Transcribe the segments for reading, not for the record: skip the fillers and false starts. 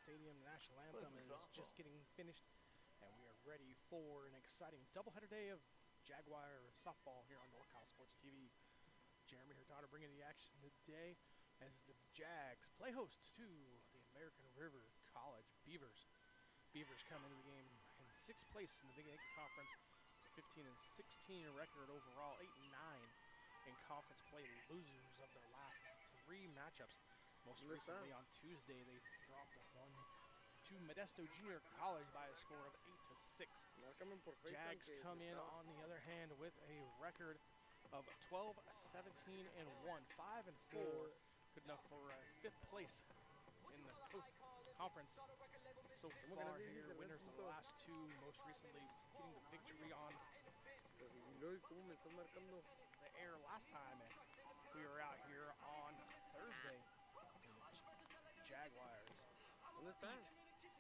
Stadium. The national anthem is just getting finished, and we are ready for an exciting doubleheader day of Jaguar softball here on NorCal Sports TV. Jeremy Hurtado bringing the action today as the Jags play host to the American River College Beavers. Beavers come into the game in 6th place in the Big Eight Conference, 15 and 16 record overall, 8 and 9 in conference play. Losers of their last 3 matchups. Most recently on Tuesday, they dropped one to Modesto Junior College by a score of 8-6. Jags come in on the other hand with a record of 12, 17 and 1, 5 and 4, good enough for 5th place in the Coast Conference so far here. Winners of the last 2, most recently getting the victory on the air last time we were out here on Thursday. Jaguars beat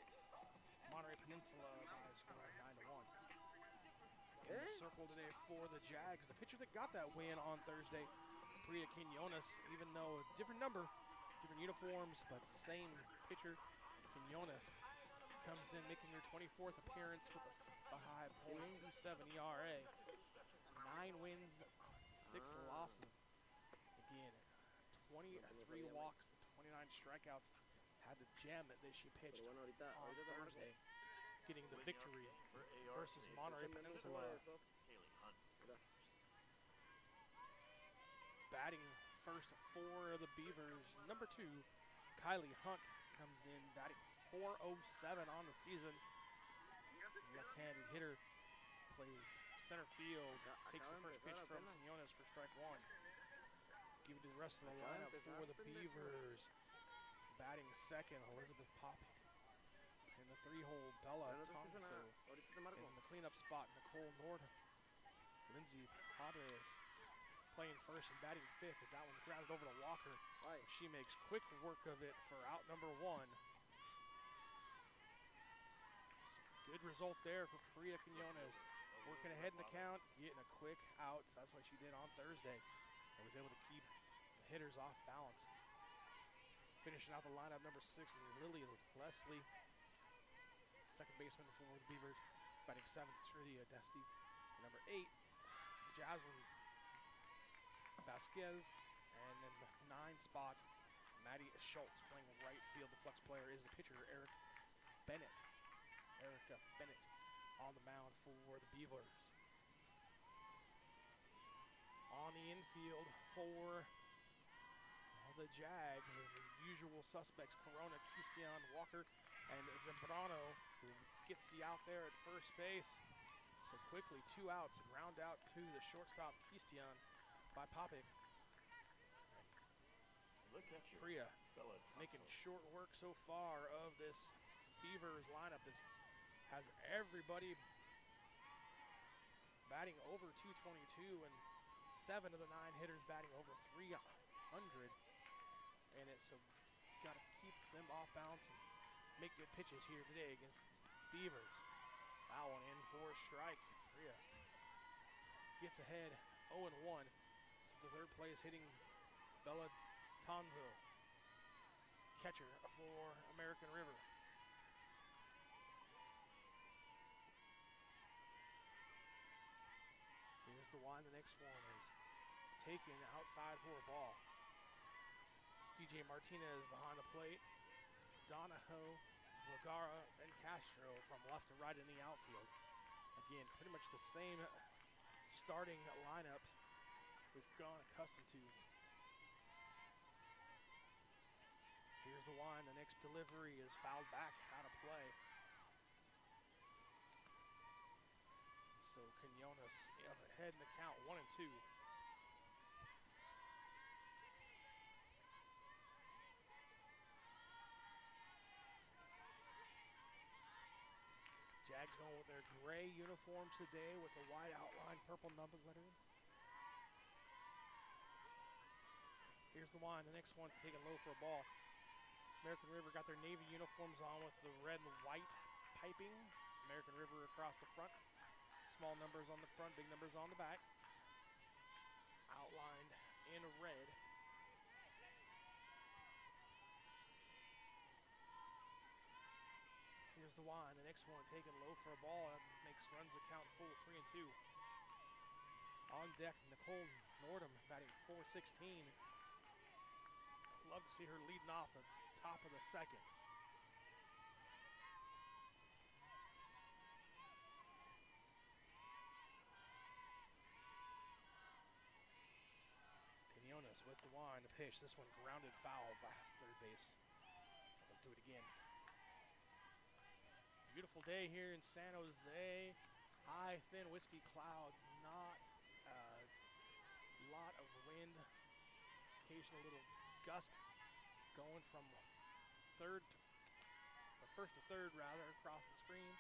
Monterey Peninsula by a score of 9-1. In the circle today for the Jags, the pitcher that got that win on Thursday, Priya Quinones, even though a different number, different uniforms, but same pitcher. Quinones comes in making her 24th appearance with a 5.27 ERA. 9 wins, 6 losses. Again, 23 walks, 29 strikeouts. Had to jam it that she pitched on Thursday, getting the victory versus Monterey Peninsula. Batting first for the Beavers, number 2, Kylie Hunt comes in batting .407 on the season. Left-handed hitter, plays center field, takes the first pitch from Quinones for strike 1. Give it to the rest of the lineup for the Beavers. Batting second, Elizabeth Poppy. In the 3-hole, Bella Tonso. In the cleanup spot, Nicole Nordham. Lindsay Padres playing first and batting 5th as that one's grounded over to Walker. She makes quick work of it for out number 1. Good result there for Priya Quinones. Working ahead in the count, getting a quick out. So that's what she did on Thursday. And was able to keep the hitters off balance. Finishing out the lineup, number 6, Lily Leslie. Second baseman for the Beavers. Batting 7th, Trudy Desti. Number 8, Jaslyn Vasquez. And then the 9 spot, Maddie Schultz playing right field. The flex player is the pitcher, Erica Bennett on the mound for the Beavers. On the infield for the Jags is the usual suspects, Corona, Christian, Walker, and Zambrano, who gets the out there at first base. So quickly, 2 outs, ground out to the shortstop, Christian, by Popik. Priya making short work so far of this Beavers lineup. This has everybody batting over 222 and 7 of the 9 hitters batting over 300. And it's so got to keep them off balance and make good pitches here today against Beavers. That one in for a strike. Priya gets ahead 0-1 to the 3rd place, hitting Bella Tonzo, catcher for American River. Here's the one. The next one is taken outside for a ball. DJ Martinez behind the plate. Donahoe, Vergara, and Castro from left to right in the outfield. Again, pretty much the same starting lineups we've gone accustomed to. Here's the one. The next delivery is fouled back out of play. So Quinones ahead in the count, 1-2. Jags going with their gray uniforms today with the white outline, purple number lettering. Here's the one. The next one taken low for a ball. American River got their navy uniforms on with the red and white piping. American River across the front. Small numbers on the front, big numbers on the back. Outlined in red. Here's the one. The next one taken low for a ball. That makes runs the count full, 3-2. On deck, Nicole Nordham batting .416. Love to see her leading off the top of the 2nd. with the wind, the pitch. This one grounded foul by third base. They'll do it again. Beautiful day here in San Jose. High, thin, wispy clouds. Not a lot of wind. Occasional little gust going from first to third rather, across the screen.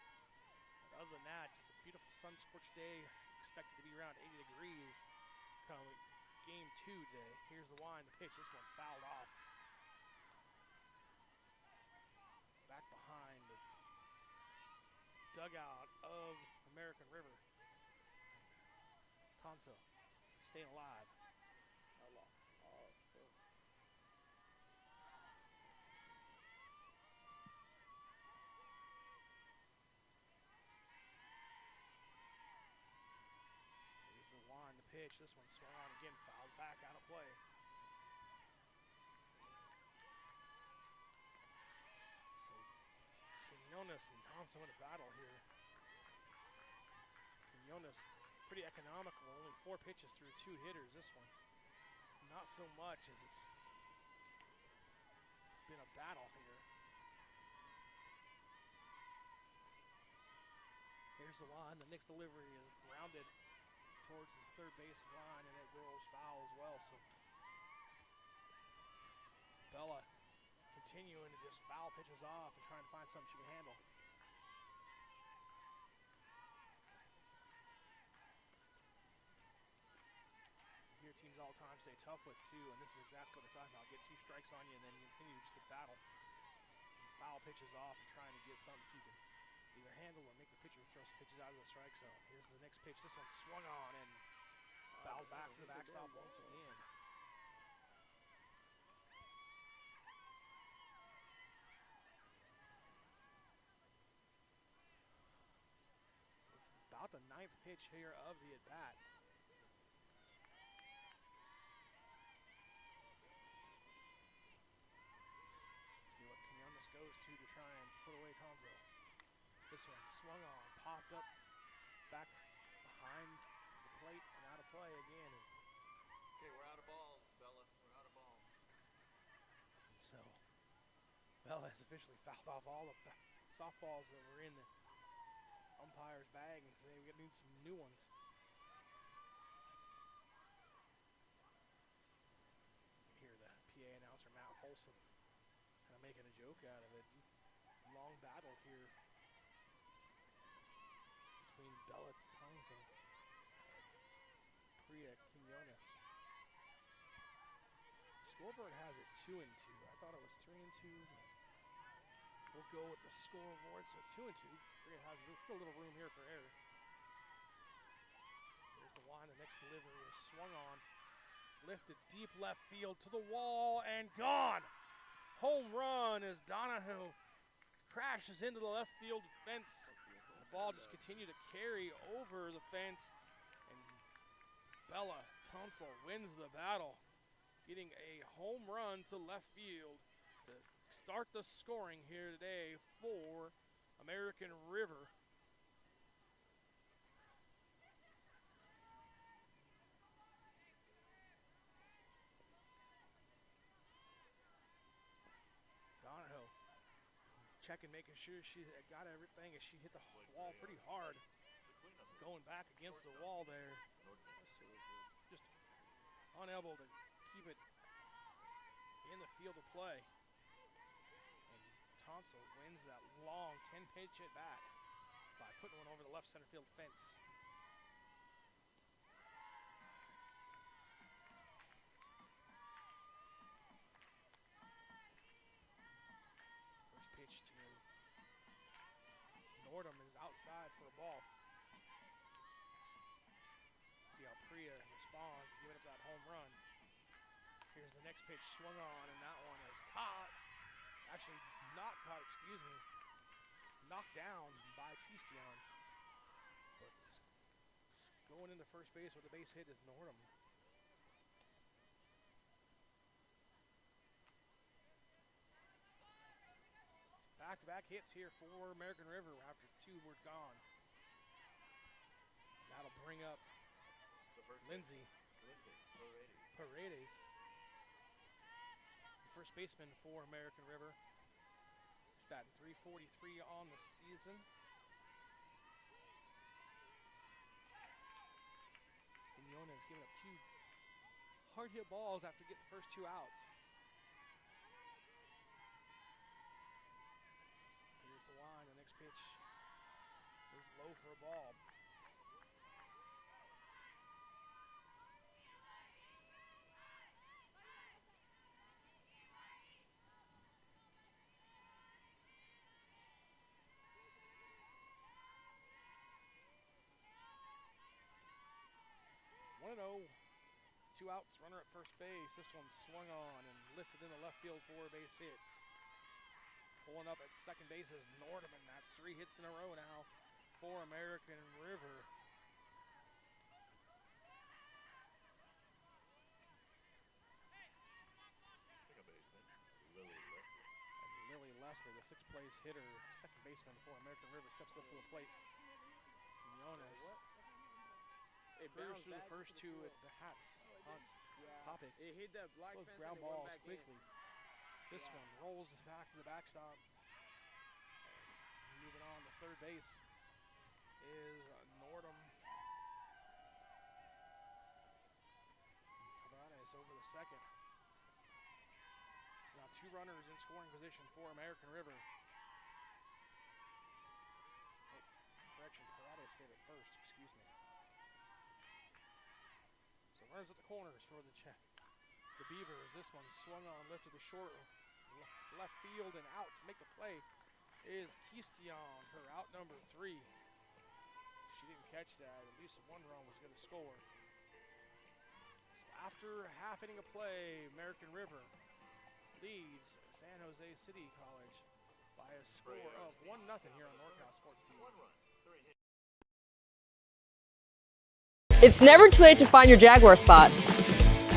But other than that, just a beautiful sun-scorched day. Expected to be around 80 degrees come game 2 today. Here's the wind, the pitch. This one fouled off. Back behind the dugout of American River. Tonso staying alive. Here's the wind, the pitch. This one swung on again, fouled back out of play. Quinones and Tonso in a battle here. Quinones pretty economical, only 4 pitches through 2 hitters. This one, not so much as it's been a battle here. Here's the line. The next delivery is grounded towards the third base line, and it rolls foul as well. So Bella continuing to just foul pitches off and trying to find something she can handle. Here teams all the time say tough with 2, and this is exactly what they're talking about. Get 2 strikes on you and then you continue just to battle. Foul pitches off and trying to get something you can either handle or make the pitcher throw some pitches out of the strike zone. Here's the next pitch. This one swung on and fouled back to the backstop once again. About the 9th pitch here of the at-bat. See what Quinones goes to try and put away Tonso. This one swung on, popped up, back behind the plate and out of play again. Okay, we're out of ball, Bella. We're out of ball. So Bella has officially fouled off all the softballs that were in the umpire's bag, and so we need some new ones. You hear the PA announcer Matt Folsom kind of making a joke out of it. Long battle here between Bella Tonso, Priya Quinones. Scoreboard has it 2-2. I thought it was 3-2. We'll go with the scoreboard, so 2-2. Priya has still a little room here for error. There's the line. The next delivery is swung on, lifted deep left field to the wall and gone. Home run as Donahue crashes into the left field fence. The ball just continued to carry over the fence, and Bella Tonso wins the battle, getting a home run to left field to start the scoring here today for American River. Donahue checking, making sure she got everything as she hit the wall pretty hard. Going back against the wall there. Just unable to keep it in the field of play. And Tonso wins that long 10-pitch at bat by putting one over the left center field fence. First pitch to Nordum is outside for a ball. See how Priya responds, giving up that home run. Here's the next pitch swung on, and that one is caught. Actually, not caught, excuse me. Knocked down by Pistion. But going into first base with a base hit is Nordum. Back-to-back hits here for American River after 2 were gone. That'll bring up Lindsay Paredes. first baseman for American River. He's batting .343 on the season. Quinones giving up 2 hard hit balls after getting the first 2 outs. Here's the line. The next pitch is low for a ball. One and 0. 2 outs, runner at first base. This one swung on and lifted in the left field for a base hit. Pulling up at second base is Nordeman. That's 3 hits in a row now for American River. Lily Leslie, the 6th place hitter, second baseman for American River, steps up to the plate. Quinones. It bounced through the first 2 at the Hats. Hunt. Topic. It hit the black both fence ground and it went balls back quickly. This one rolls back to the backstop. Moving on to third base is Nordum. Cabrales over the second. So now 2 runners in scoring position for American River. Oh, correction, Paredes stayed at first, excuse me. So runners at the corners for the Beavers. This one swung on, lifted to short, left field and out to make the play is Kistion for out number 3. She didn't catch that. At least 1 run was going to score. So after half inning of play, American River leads San Jose City College by a score of 1-0 here on NorCal Sports TV. It's never too late to find your Jaguar spot.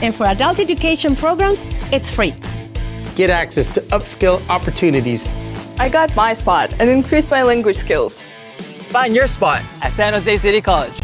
And for adult education programs, it's free. Get access to upskill opportunities. I got my spot and increased my language skills. Find your spot at San Jose City College.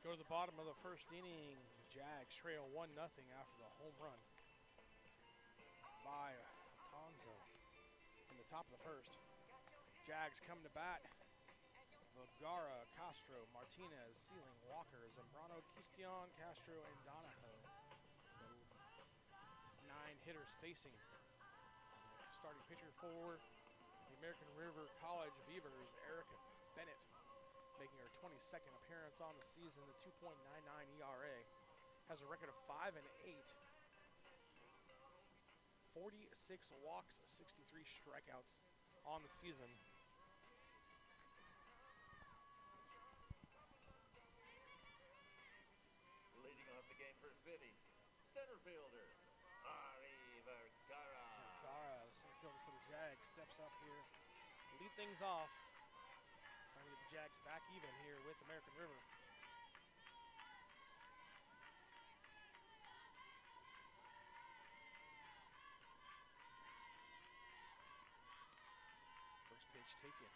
Go to the bottom of the first inning. Jags trail 1-0 after the home run by Tonzo in the top of the first. Jags come to bat. Vergara, Castro, Martinez, Sealing, Walker, Zambrano, Kistion, Castro, and Donahoe. The 9 hitters facing. Starting pitcher for the American River College Beavers, Erica Bennett, making her 22nd appearance on the season, the 2.99 ERA. Has a record of 5-8. 46 walks, 63 strikeouts on the season. Leading off the game for City, center fielder, Ari Vergara. Vergara, the center fielder for the Jags, steps up here, lead things off. Trying to get the Jags back even here with American River. First pitch taken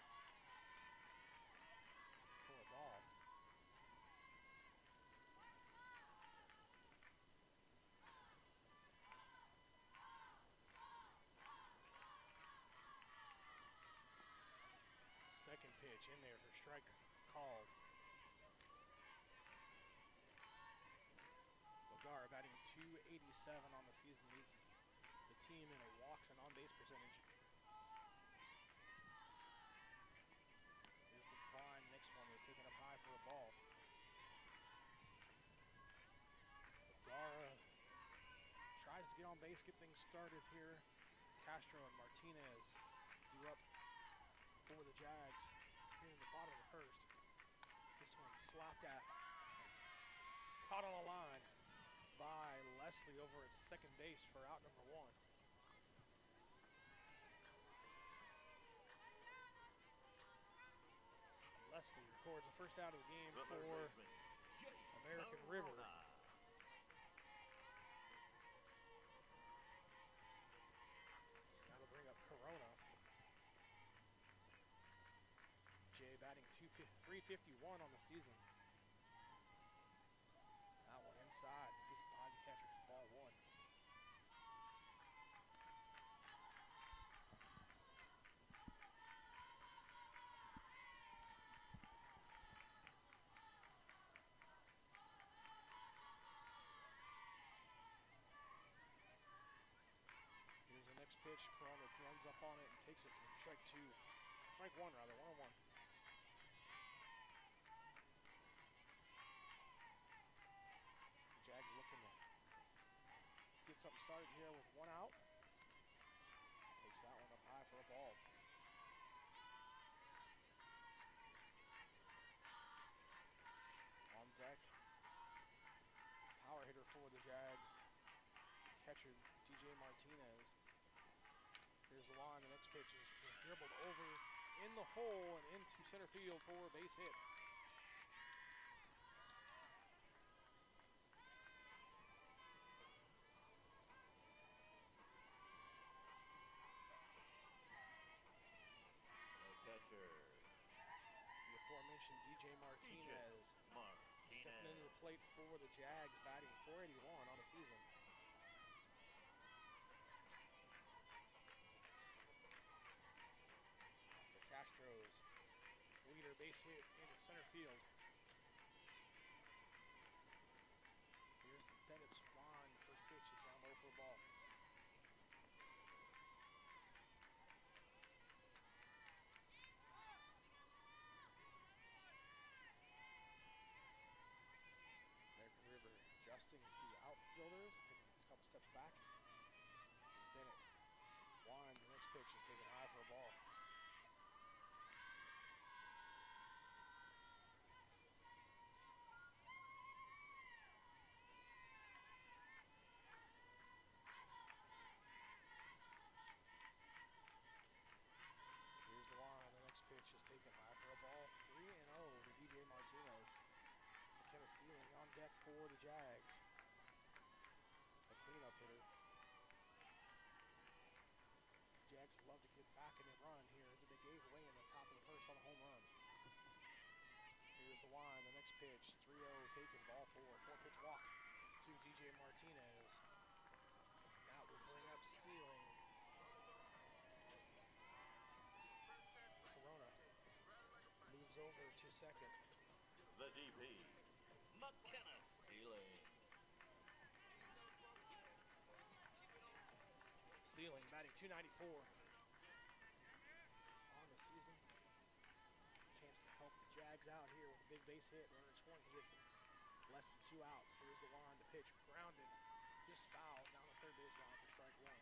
for a ball. Second pitch in there for strike called. Vergara batting .287 on the season, leads the team in a walks and on-base percentage. Here's the blind, next one, they're taking up high for a ball. Vergara tries to get on base, get things started here. Castro and Martinez do up for the Jags here in the bottom of the first. This one slapped at, caught on the line. Leslie over at second base for out number 1. Leslie records the first out of the game for American River. Now to bring up Corona. Jay batting 351 on the season. That one inside. Gets body catcher for ball 1. Here's the next pitch. Corona runs up on it and takes it for strike 2. Strike 1 rather, 1-1. Jags looking to get something started here with 1 out. Takes that one up high for a ball. On deck, power hitter for the Jags, catcher DJ Martinez. Here's the line. The next pitch is dribbled over in the hole and into center field for a base hit. The aforementioned DJ Martinez stepping into the plate for the Jags, batting .481 on the season. The Castros leader base hit into center field. Here's Dennis Vaughn. First pitch is down low for a ball. Adjusting the outfielders, taking a couple steps back. Bennett winds. The next pitch is taken high for a ball. Here's the line. The next pitch is taken high for a ball. 3-0 to DJ Martinez. McKenna Sealing on deck for the Jags. A cleanup hitter. Jags love to get back in and run here that they gave away in the top of the first on a home run. Here's the line. The next pitch. 3-0 taken. Ball 4. 4-pitch walk to DJ Martinez. That will bring up Sealing. Corona moves over to second. The DP, McKenna Sealing. Sealing batting .294 on the season. Chance to help the Jags out here with a big base hit. Runner in scoring position. Less than 2 outs. Here's the line. The pitch grounded. Just fouled down the third base line for strike 1.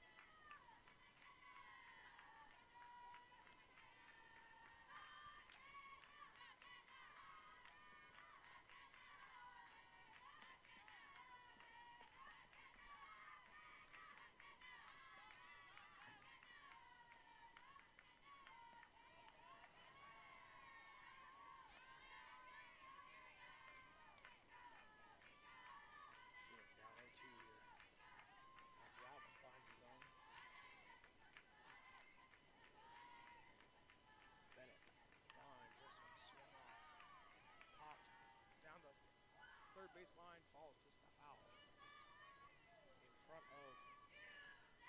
Third base line falls just a foul in front of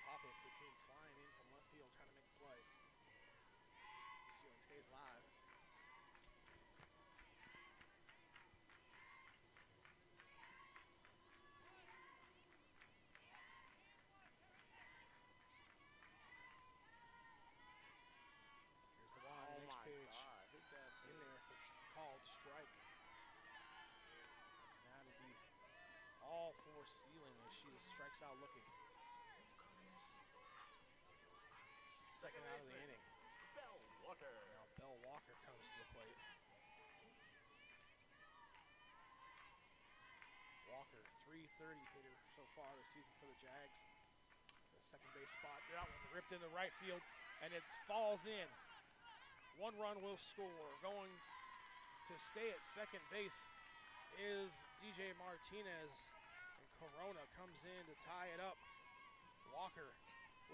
Poppett, who came flying in from left field trying to make a play. Sealing stays live. Here's the line. Next pitch in there for called strike. That'll be all for Sealing as she strikes out looking. Second out of the inning. Bell Walker. Now Bell Walker comes to the plate. Walker, 3 .330 hitter so far this season for the Jags. The second base spot, that one ripped into right field, and it falls in. 1 run will score. Going to stay at second base is DJ Martinez, and Corona comes in to tie it up. Walker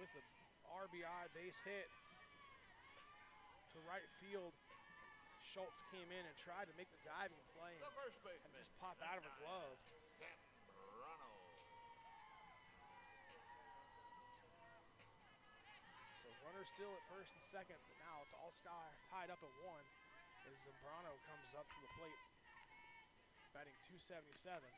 with the RBI base hit to right field. Schultz came in and tried to make the diving play and just pop out of a glove. So runners still at first and second, but now it's all sky tied up at 1 as Zambrano comes up to the plate, batting .277.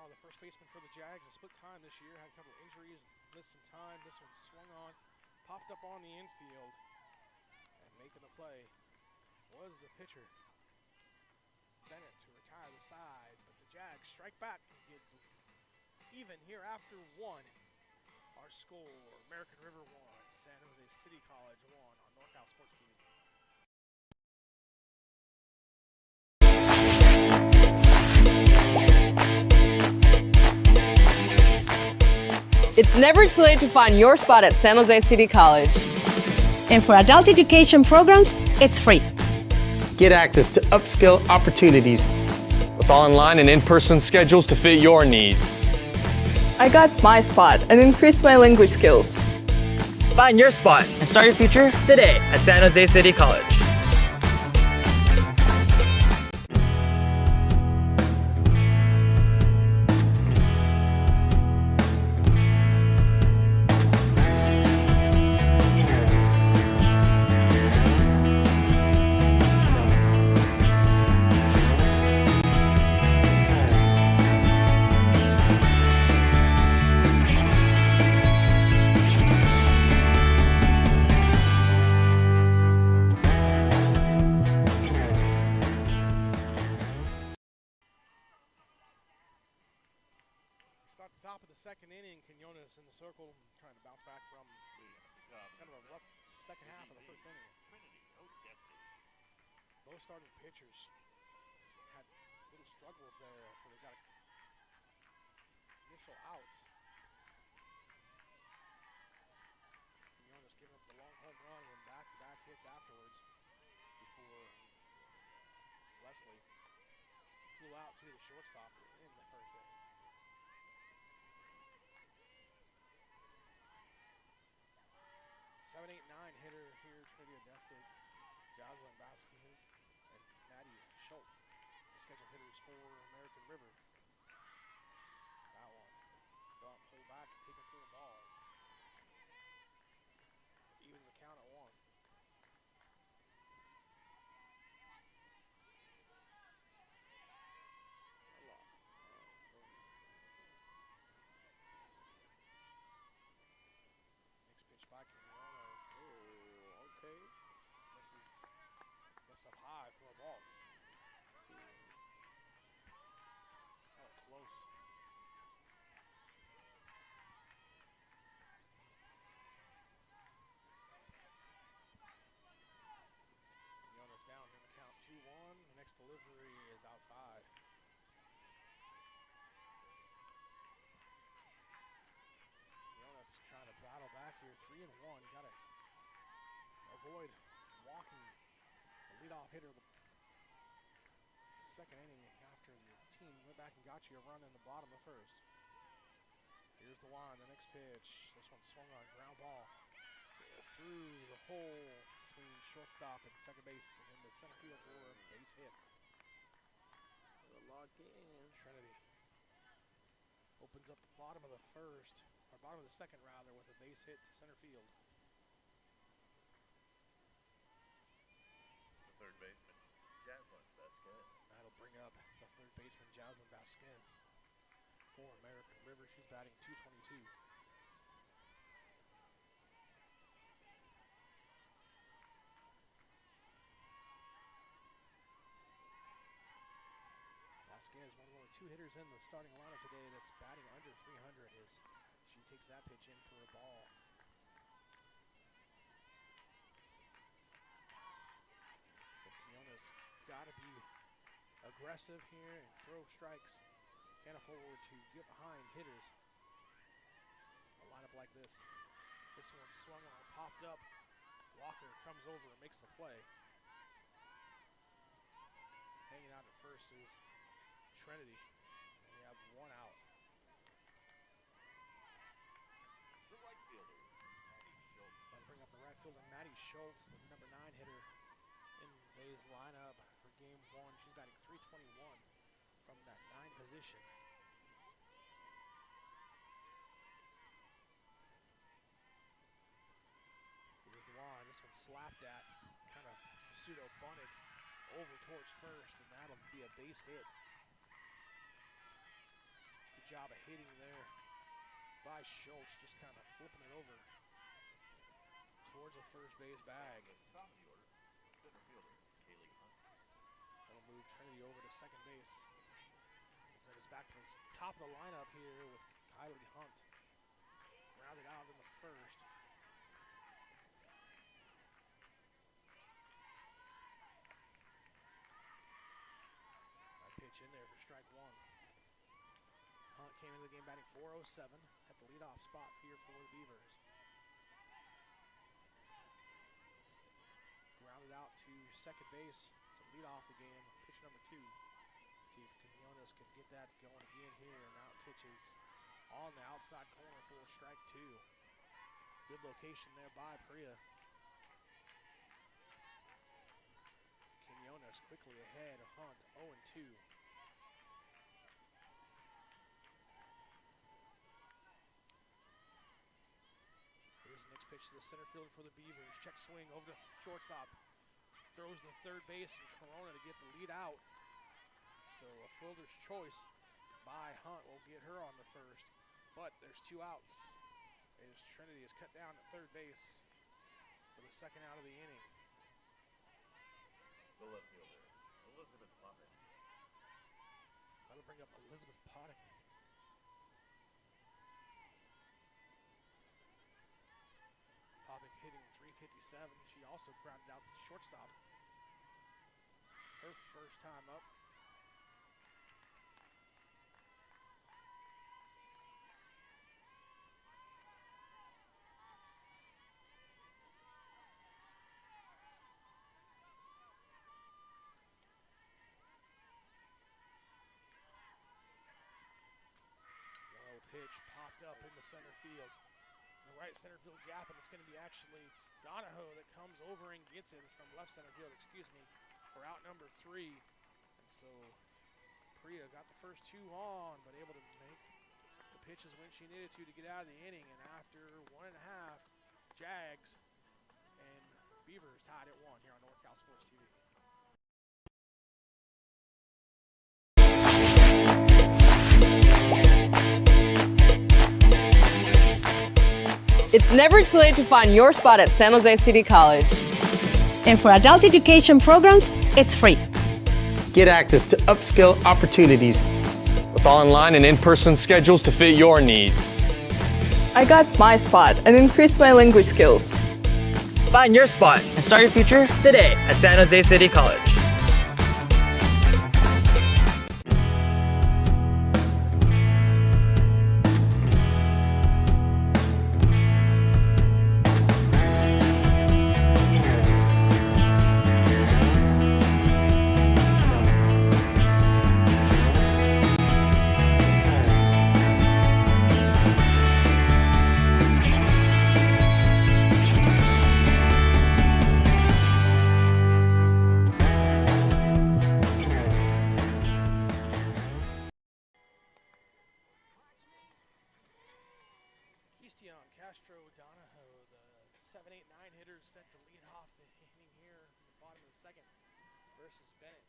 The first baseman for the Jags, a split time this year, had a couple of injuries, missed some time. This one swung on, popped up on the infield, and making the play was the pitcher, Bennett, to retire the side. But the Jags strike back and get even here after 1. Our score, American River 1, San Jose City College 1 on NorCal Sports TV. It's never too late to find your spot at San Jose City College. And for adult education programs, it's free. Get access to upskill opportunities. With online and in-person schedules to fit your needs. I got my spot and increased my language skills. Find your spot and start your future today at San Jose City College. Top of the second inning, Quinones in the circle, trying to bounce back from kind of a rough second half of the first inning. Both starting pitchers had little struggles there after they got initial outs. Quinones giving up the long home run and back-to-back hits afterwards before Leslie flew out to the shortstop in the first inning. 7-8-9 hitter here, Trinity Odestic, Jocelyn Vasquez, and Maddie Schultz, the scheduled hitters for American River. That one, don't pull back and take a full ball. Evens the count at 1. Next pitch by Quinones. Oh, okay. This up high for a ball. Oh, close. Quinones down in the count 2-1. The next delivery is outside. Quinones trying to battle back here. 3-1. Got to avoid walking the leadoff hitter the second inning after your team went back and got you a run in the bottom of the first. Here's the line, the next pitch. This one swung on, ground ball through the hole between shortstop and second base in the center field for a base hit. Lock in. Trinity opens up the bottom of the first, or bottom of the second rather, with a base hit to center field. Third baseman, Jaslyn Vasquez. That'll bring up the third baseman, Jaslyn Vasquez, for American River. She's batting .222. two hitters in the starting lineup today that's batting under 300 as she takes that pitch in for a ball. So Quinones got to be aggressive here and throw strikes. Can't afford to get behind hitters. A lineup like this. This one swung on, popped up. Walker comes over and makes the play. Hanging out at first is Trinity. And we have one out. The right fielder, Maddie Schultz. I'll bring up the right fielder, Maddie Schultz, the number 9 hitter in today's lineup for game 1. She's batting .321 from that 9 position. Here's the line. This one slapped at, kind of pseudo bunted over towards first, and that'll be a base hit. Good job of hitting there by Schultz, just kind of flipping it over towards the first base bag. Top of the order, center fielder, Kaylee Hunt. That'll move Trinity over to second base. And send us back to the top of the lineup here with Kylie Hunt. Rounded out in the first. Pitch in there for strike 1. Hunt came into the game batting .407 at the leadoff spot here for the Beavers. Grounded out to second base to lead off the game. Pitch number 2. See if Quinones can get that going again here. And out pitches on the outside corner for strike 2. Good location there by Priya. Quinones quickly ahead of Hunt, 0-2. Here's the next pitch to the center fielder for the Beavers. Check swing over to shortstop. Throws the third base and Corona to get the lead out. So a fielder's choice by Hunt will get her on the first. But there's 2 outs as Trinity is cut down at third base for the second out of the inning. The left fielder, Elizabeth Potter. That'll bring up Elizabeth Pottick. Pottick hitting .357. She also grounded out to the shortstop. Her first time up. Pitch popped up in the center field. The right center field gap, and it's going to be actually Donahoe that comes over and gets it from left center field, for out number 3. And so Priya got the first 2 on, but able to make the pitches when she needed to get out of the inning. And after 1.5, Jags and Beavers tied at 1 here on NorCal Sports TV. It's never too late to find your spot at San Jose City College. And for adult education programs, it's free. Get access to upskill opportunities. With online and in-person schedules to fit your needs. I got my spot and increased my language skills. Find your spot and start your future today at San Jose City College. Castro Donahoe, the 7, 8, 9 hitters set to lead off the inning here in the bottom of the second versus Bennett.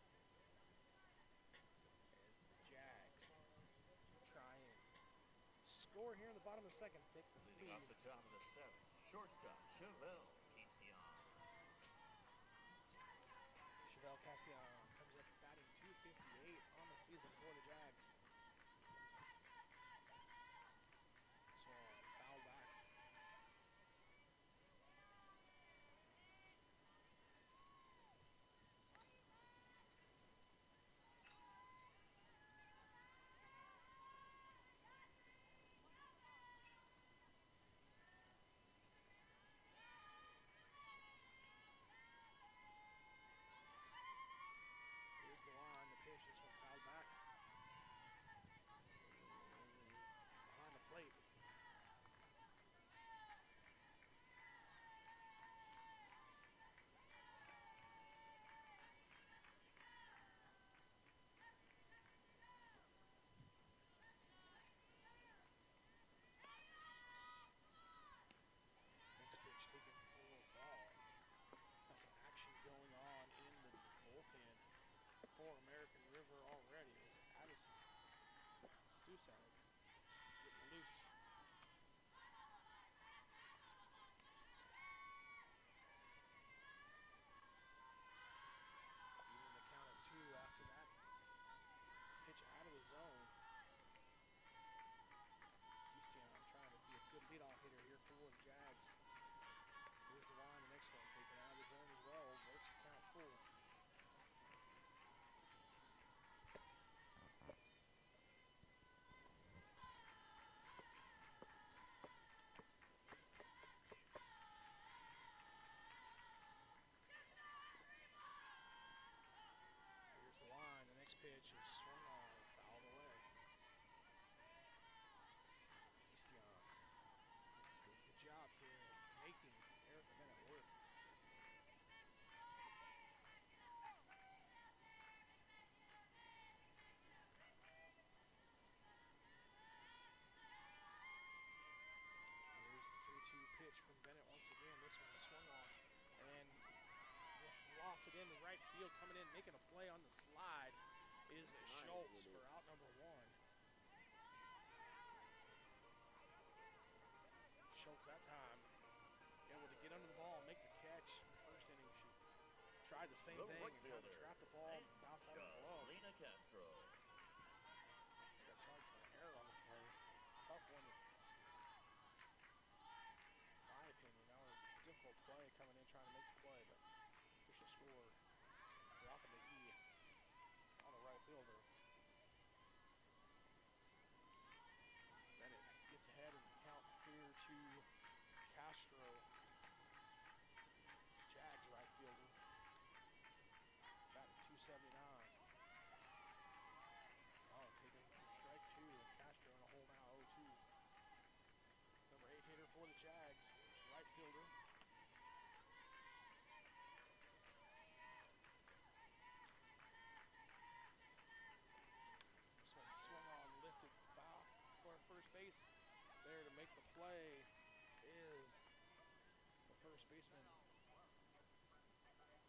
As the Jags try and score here in the bottom of the second, take the lead. Off the top of the 7th, shortstop Chevelle Castillon. Chevelle Castillon comes up batting .258 on the season for the Jags. Susak is getting loose. Even the count at 2 after that pitch out of the zone. Easton trying to be a good leadoff hitter here for the Jags. Here's the line, the next one taken out of the zone as well. Works the count full. Here's the line, the next pitch is swung on, fouled away. Easton, good job here making Eric Bennett work. Here's the 3-2 pitch from Bennett once again. This one swung on and lofted into right field. Coming in, making a play on the slide is Schultz for out number 1. Schultz that time able to get under the ball and make the catch. In the first inning, she tried the same thing and kind of trapped the ball and bounced out of the glove. Lena Castro. She got charged for an error on the play. Tough one. In my opinion, that was a difficult play coming in trying to make the play, but official score dropping the E on the right fielder. Bennett gets ahead of the count clear to Castro. Jags right fielder. Batting .279. Oh, taking strike 2. Castro in a hole now, 0-2. Number 8 hitter for the Jags, right fielder. This one swung on, lifted foul for first base. There to make the play is the first baseman.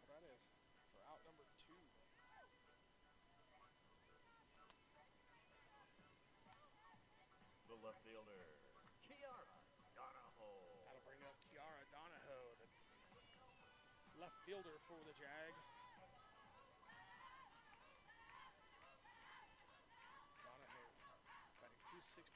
Well, that is for out number 2. The left fielder, Kiara Donahoe. That'll bring up Kiara Donahoe, the left fielder for the Jags. Donahoe batting .269.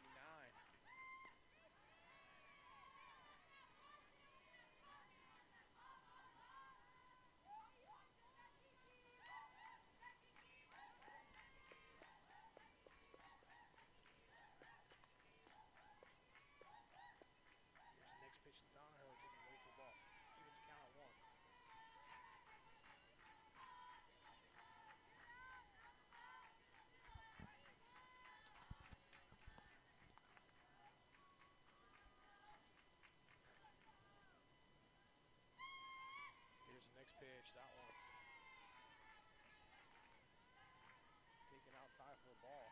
Pitch to Donahoe, taking away for the ball. Evens the count at 1. Here's the next pitch. That one taken outside for the ball.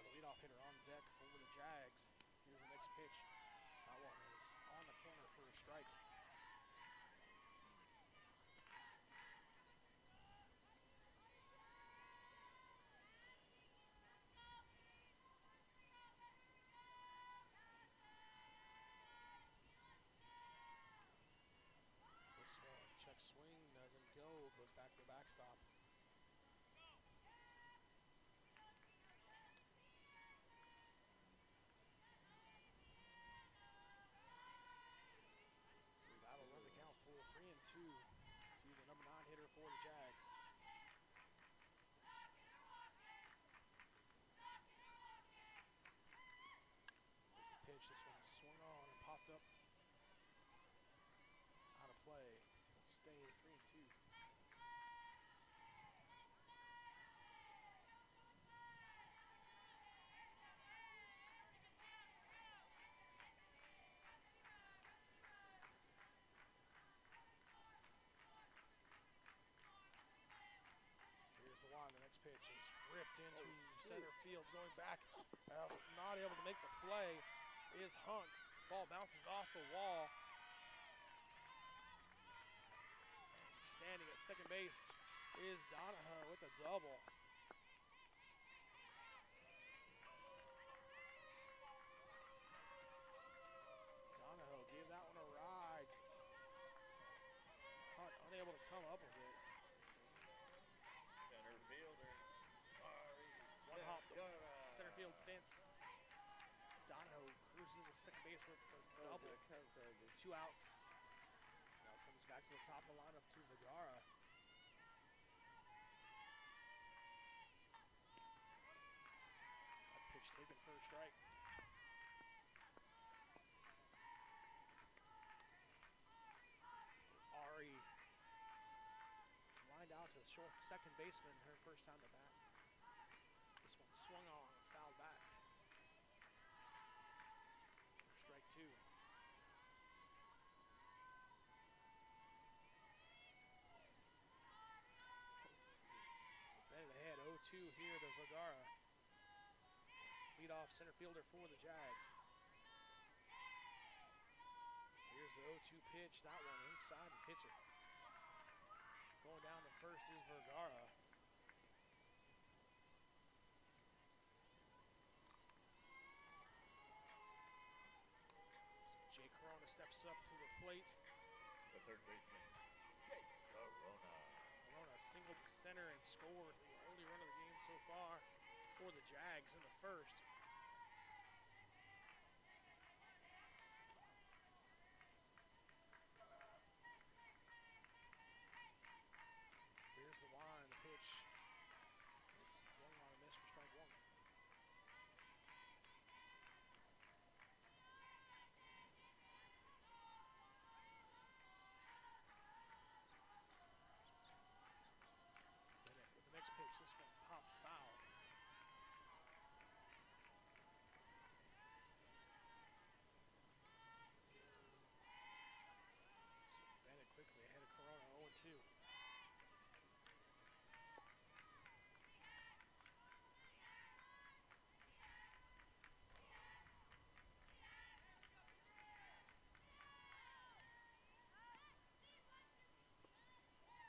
The leadoff hitter on deck for the Jags. Here's the next pitch. That one is on the corner for a strike. This one, check swing, doesn't go, goes back to the backstop. That'll run the count full 3-2 to the number 9 hitter for the Jags. Here's the pitch. This one swung on and popped up out of play. It'll stay 3-2. The line, the next pitch is ripped into center field, going back, not able to make the play is Hunt. Ball bounces off the wall. Standing at second base is Donahoe with a double. Donahoe gave that one a ride. Hunt unable to come up with it. Center fielder. One hop the center field fence. Donahoe cruises to second base with a double. 2 outs. Now sends back to the top of the lineup to Vergara. That pitch taken for a strike. Ari lined out to the short second baseman her first time at bat. This one swung on, fouled back. Strike 2. Bennett ahead, 0-2 here to Vergara. Leadoff center fielder for the Jags. Here's the 0-2 pitch. That one inside the pitcher. Going down to first is Vergara. So Jay Corona steps up to the plate. The third baseman, Jay Corona. Corona singled to center and scored the only run of the game so far for the Jags in the first. Here's the line, the pitch is swung on a miss for strike 1. Bennett with the next pitch, this one popped foul. So Bennett quickly ahead of Corona, 0-2.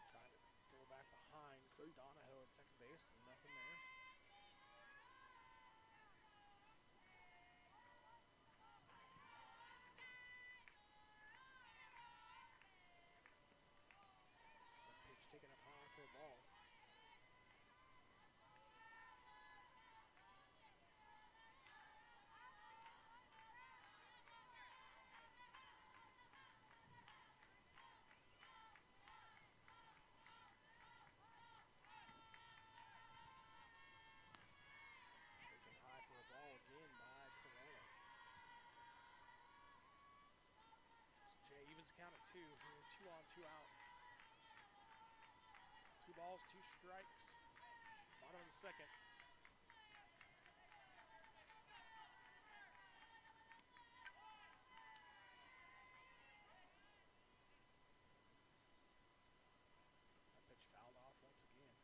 Trying to throw back behind Donahoe at second base, nothing there. That pitch taken up high for a ball. Taken high for a ball again by Corona. So Jay evens the count at 2. Here, 2 on, 2 out. 2 balls, 2 strikes. Bottom of the second. That pitch fouled off once again.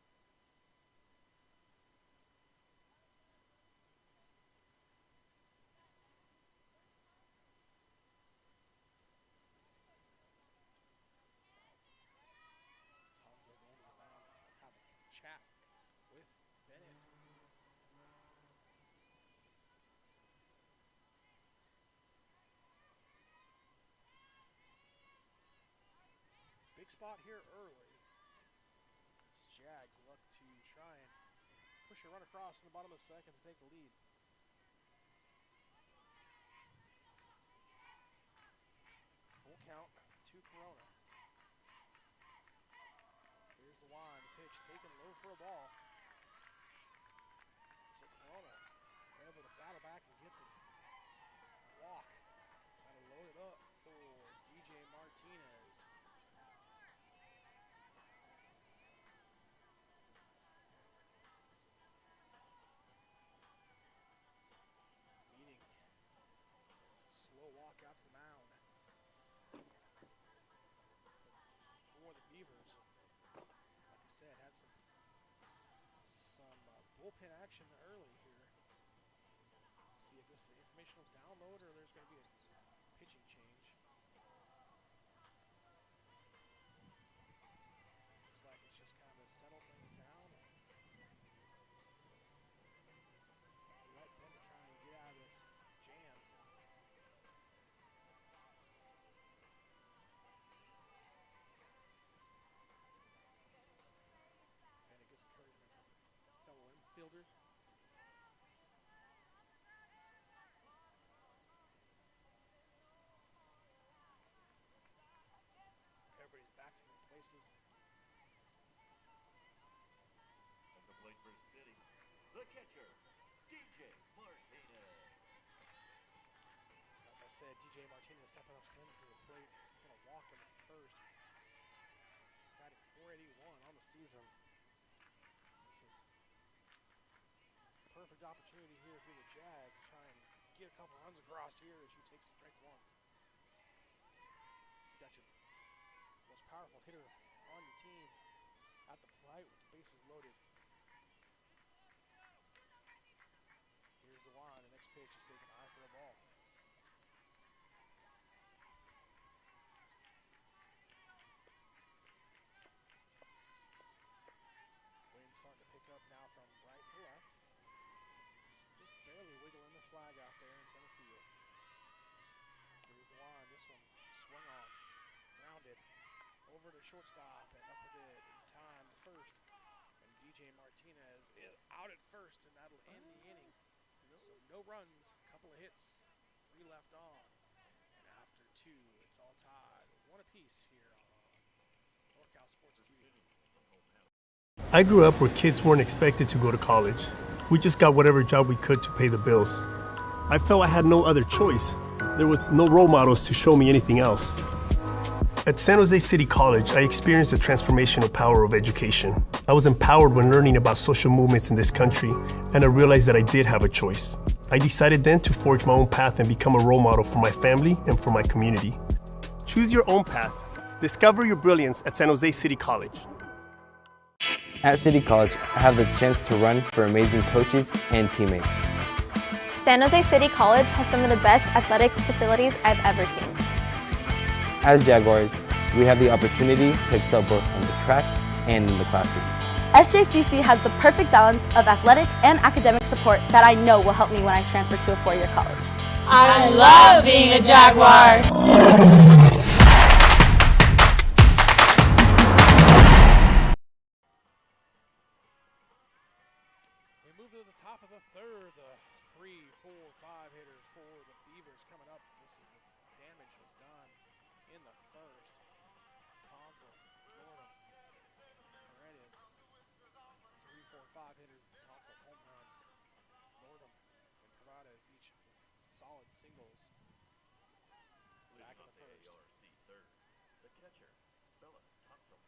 Tonzo going to the mound, have a chat with Bennett. Big spot here early. Jags look to try and push a run across in the bottom of the second to take the lead. Full count to Corona. Here's the line, the pitch taken low for a ball. So Corona able to battle back and get the walk. Got to load it up for DJ Martinez. Meeting. Slow walk out to the mound. For the Beavers. Like I said, had some bullpen action early here. See a this informational download or there's going to be a pitching change. Looks like it's just kind of settled things down. Let them try and get out of this jam. And it gets encouragement from fellow infielders. Everybody's back to their places. At the plate for City, the catcher, DJ Martinez. As I said, DJ Martinez stepping up center to the plate. Going to walk him at first. Batting .481 on the season. This is a perfect opportunity here for the Jags to try and get a couple runs across here as you take strike one. You got your most powerful hitter on your team at the plate with the bases loaded. Here's the line. The next pitch is taken high for a ball. Wind starting to pick up now from right to left. Just barely wiggling the flag out there in center field. Here's the line. This one swung on. Grounded. Over to shortstop and up with it in time to first. And DJ Martinez is out at first, and that'll end the inning. So no runs, a couple of hits, 3 left on. And after 2, it's all tied. 1 apiece here on NorCal Sports TV. I grew up where kids weren't expected to go to college. We just got whatever job we could to pay the bills. I felt I had no other choice. There was no role models to show me anything else. At San Jose City College, I experienced the transformational power of education. I was empowered when learning about social movements in this country, and I realized that I did have a choice. I decided then to forge my own path and become a role model for my family and for my community. Choose your own path. Discover your brilliance at San Jose City College. At City College, I have the chance to run for amazing coaches and teammates. San Jose City College has some of the best athletics facilities I've ever seen. As Jaguars, we have the opportunity to excel both on the track and in the classroom. SJCC has the perfect balance of athletic and academic support that I know will help me when I transfer to a 4-year college. I love being a Jaguar. We move to the top of the third. The 3, 4, 5 hitters for the Beavers coming up. This is the damage was done in the first. Tonsil, Florida. There it is. 3, 4, 5 hitters. Tonsil, home run. Northam and Corrales each with solid singles. Back in the first. ARC third, the catcher, Bella Tonsil.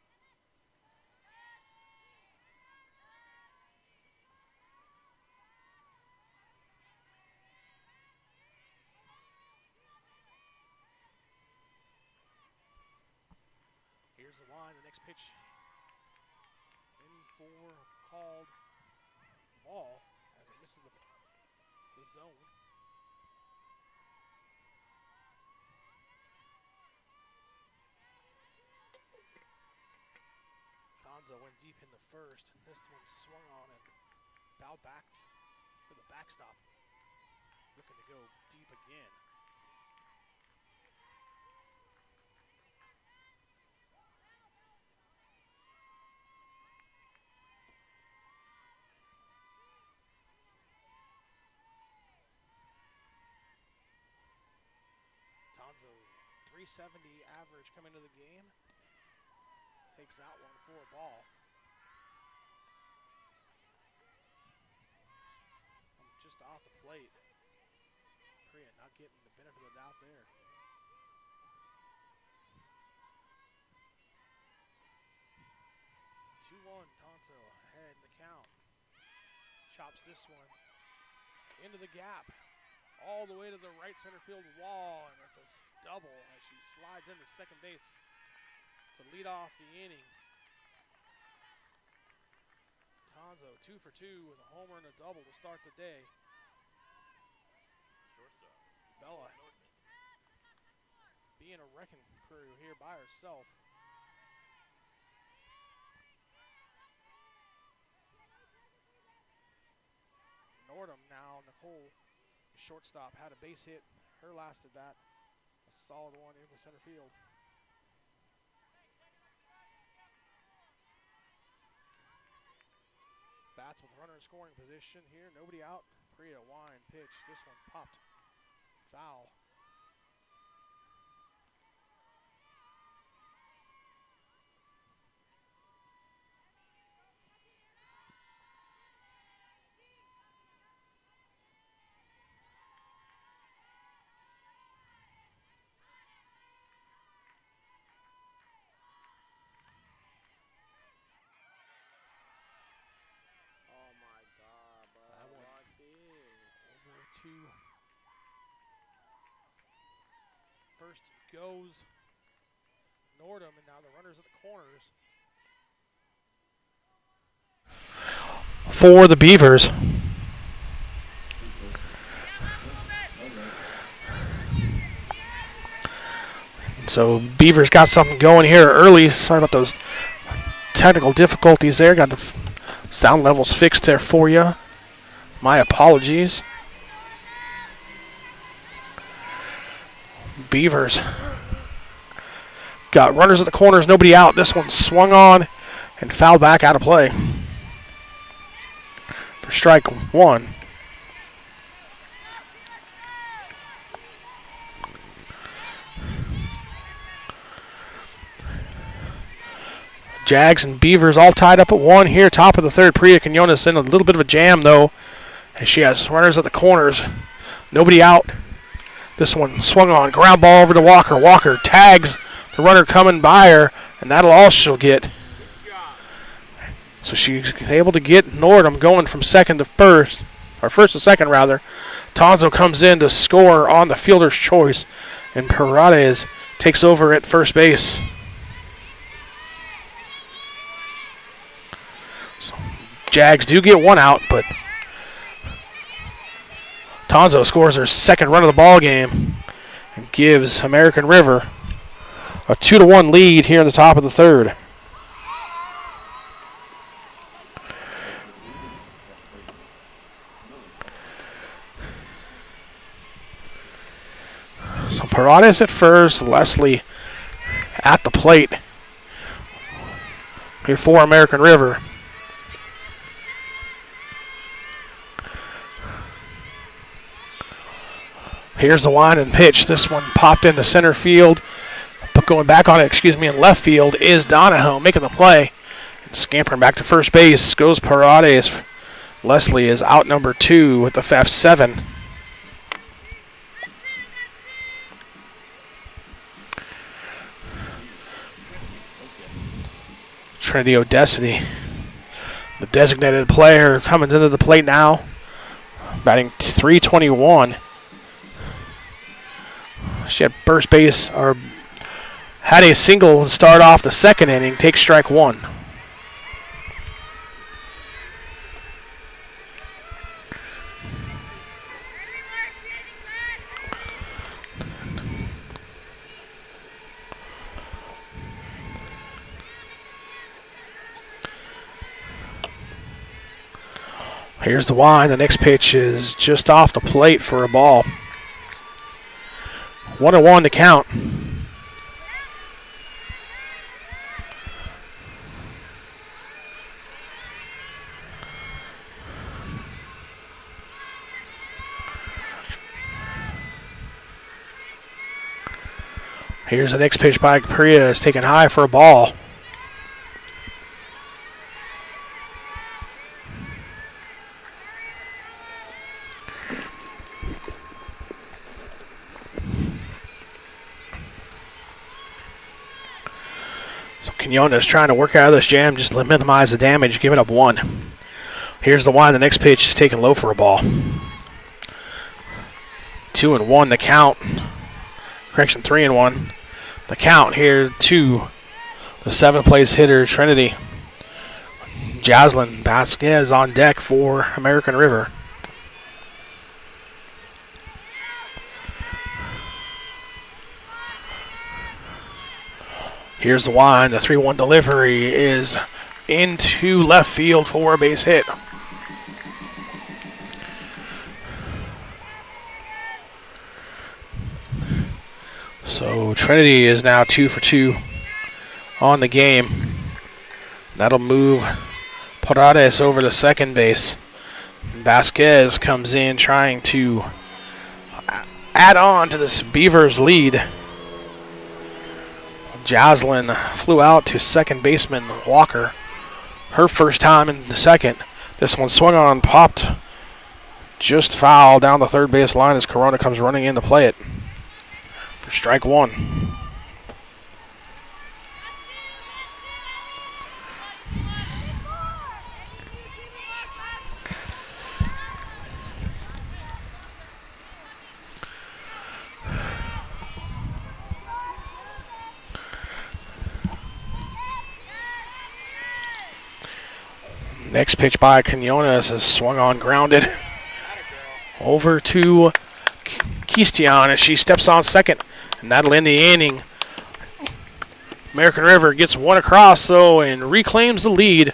Here's the line. The next pitch in for called ball as it misses the zone. Tonzo went deep in the first. This one swung on and fouled back for the backstop. Looking to go deep again. Tonzo, 370 average coming into the game. Takes that one for a ball. Just off the plate. Priya not getting the benefit of the doubt there. 2-1, Tonso ahead in the count. Chops this one into the gap. All the way to the right center field wall, and it's a double as she slides into second base to lead off the inning. Tonzo 2 for 2 with a homer and a double to start the day. Bella being a wrecking crew here by herself. Nordham now, Nicole, shortstop, had a base hit. Her last at that. A solid one into center field. Bats with runner in scoring position here. Nobody out. Priya, wine, pitch. This one popped. Foul. First goes Nordham, and now the runners at the corners. For the Beavers. So Beavers got something going here early. Sorry about those technical difficulties there. Got the sound levels fixed there for you. My apologies. Beavers got runners at the corners, nobody out. This one swung on and fouled back out of play for strike one. Jags and Beavers all tied up at one here, top of the third. Priya Quinones in a little bit of a jam, though, as she has runners at the corners. Nobody out. This one swung on, ground ball over to Walker. Walker tags the runner coming by her, and that'll all she'll get. So she's able to get Nordham going from second to first, or first to second, rather. Tonzo comes in to score on the fielder's choice, and Paredes takes over at first base. So Jags do get one out, but Tonzo scores her second run of the ball game and gives American River a 2-1 lead here in the top of the third. So Paredes at first, Leslie at the plate here for American River. Here's the line and pitch. This one popped into center field, but going back on it, in left field is Donahoe making the play. And scampering back to first base goes Paredes. Leslie is out number 2 with the F7. Trinity Odesity, the designated player, coming into the plate now, batting .321. She had first base, or had a single to start off the second inning, takes strike one. Here's the wind. The next pitch is just off the plate for a ball. 1-1 to count. Here's the next pitch by Priya. Is taken high for a ball. Quinones trying to work out of this jam, just minimize the damage, giving up one. Here's the wind. The next pitch is taken low for a ball. 2-1 the count. Correction, 3-1 the count here to the seventh place hitter, Trinity. Jaslyn Vasquez on deck for American River. Here's the wind. The 3-1 delivery is into left field for a base hit. So Trinity is now 2 for 2 on the game. That'll move Paredes over to second base. Vasquez comes in trying to add on to this Beavers lead. Jocelyn flew out to second baseman Walker. Her first time in the second. This one swung on, popped just foul down the third base line as Corona comes running in to play it for strike one. Next pitch by Quinones is swung on, grounded over to Christian as she steps on second, and that'll end the inning. American River gets one across, though, and reclaims the lead.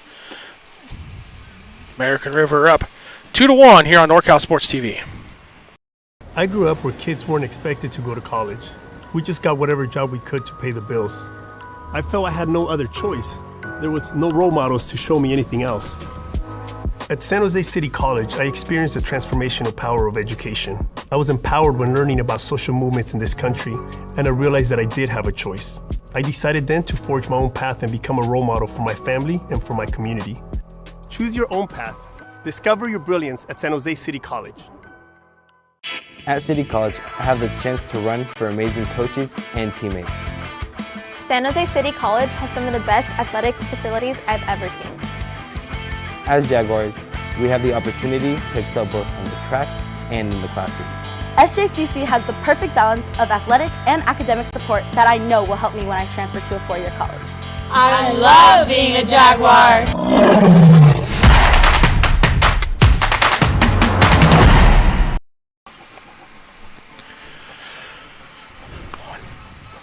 American River up 2-1 here on NorCal Sports TV. I grew up where kids weren't expected to go to college. We just got whatever job we could to pay the bills. I felt I had no other choice. There was no role models to show me anything else. At San Jose City College, I experienced the transformational power of education. I was empowered when learning about social movements in this country, and I realized that I did have a choice. I decided then to forge my own path and become a role model for my family and for my community. Choose your own path. Discover your brilliance at San Jose City College. At City College, I have the chance to run for amazing coaches and teammates. San Jose City College has some of the best athletics facilities I've ever seen. As Jaguars, we have the opportunity to excel both on the track and in the classroom. SJCC has the perfect balance of athletic and academic support that I know will help me when I transfer to a four-year college. I love being a Jaguar.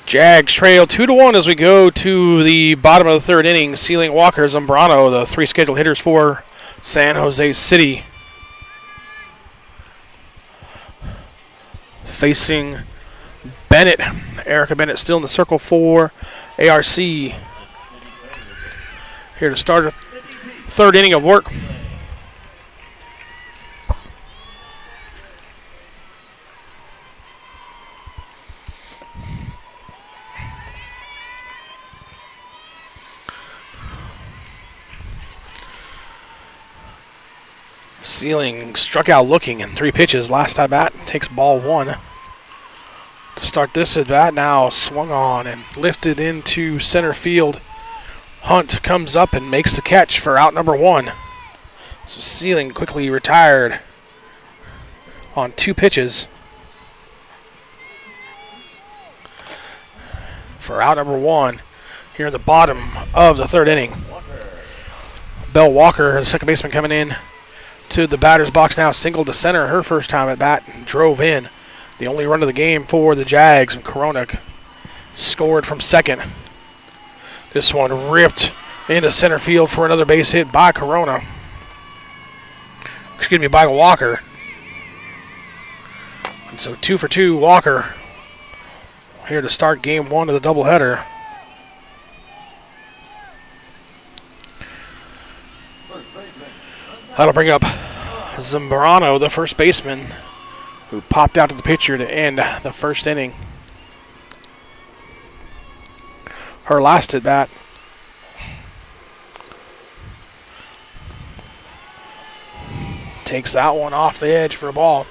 Jags trail 2-1 as we go to the bottom of the third inning. Sealing Walker, Zambrano, the three scheduled hitters for San Jose City. Facing Bennett. Erica Bennett still in the circle for ARC. Here to start a third inning of work. Sealing struck out looking in 3 pitches. Last at bat takes ball 1. To start this at bat now, swung on and lifted into center field. Hunt comes up and makes the catch for out number 1. So Sealing quickly retired on 2 pitches for out number 1 here in the bottom of the third inning. Belle Walker, the second baseman, coming in to the batter's box now, singled to center her first time at bat and drove in. The only run of the game for the Jags, and Corona scored from second. This one ripped into center field for another base hit by Corona. Excuse me, by Walker. And so 2 for 2, Walker here to start game 1 of the doubleheader. That'll bring up Zambrano, the first baseman, who popped out to the pitcher to end the first inning. Her last at bat. Takes that one off the edge for a ball.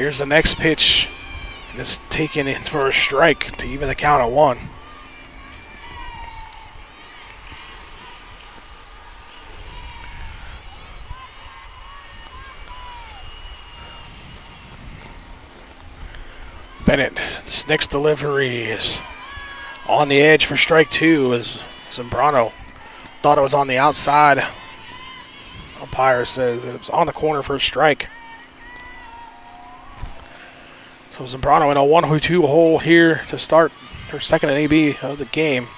Here's the next pitch. It's taken in for a strike to even the count at 1. Bennett's next delivery is on the edge for strike 2 as Zambrano Thought it was on the outside. Umpire says it was on the corner for a strike. So Zambrano in a 1-2 hole here to start her second AB of the game.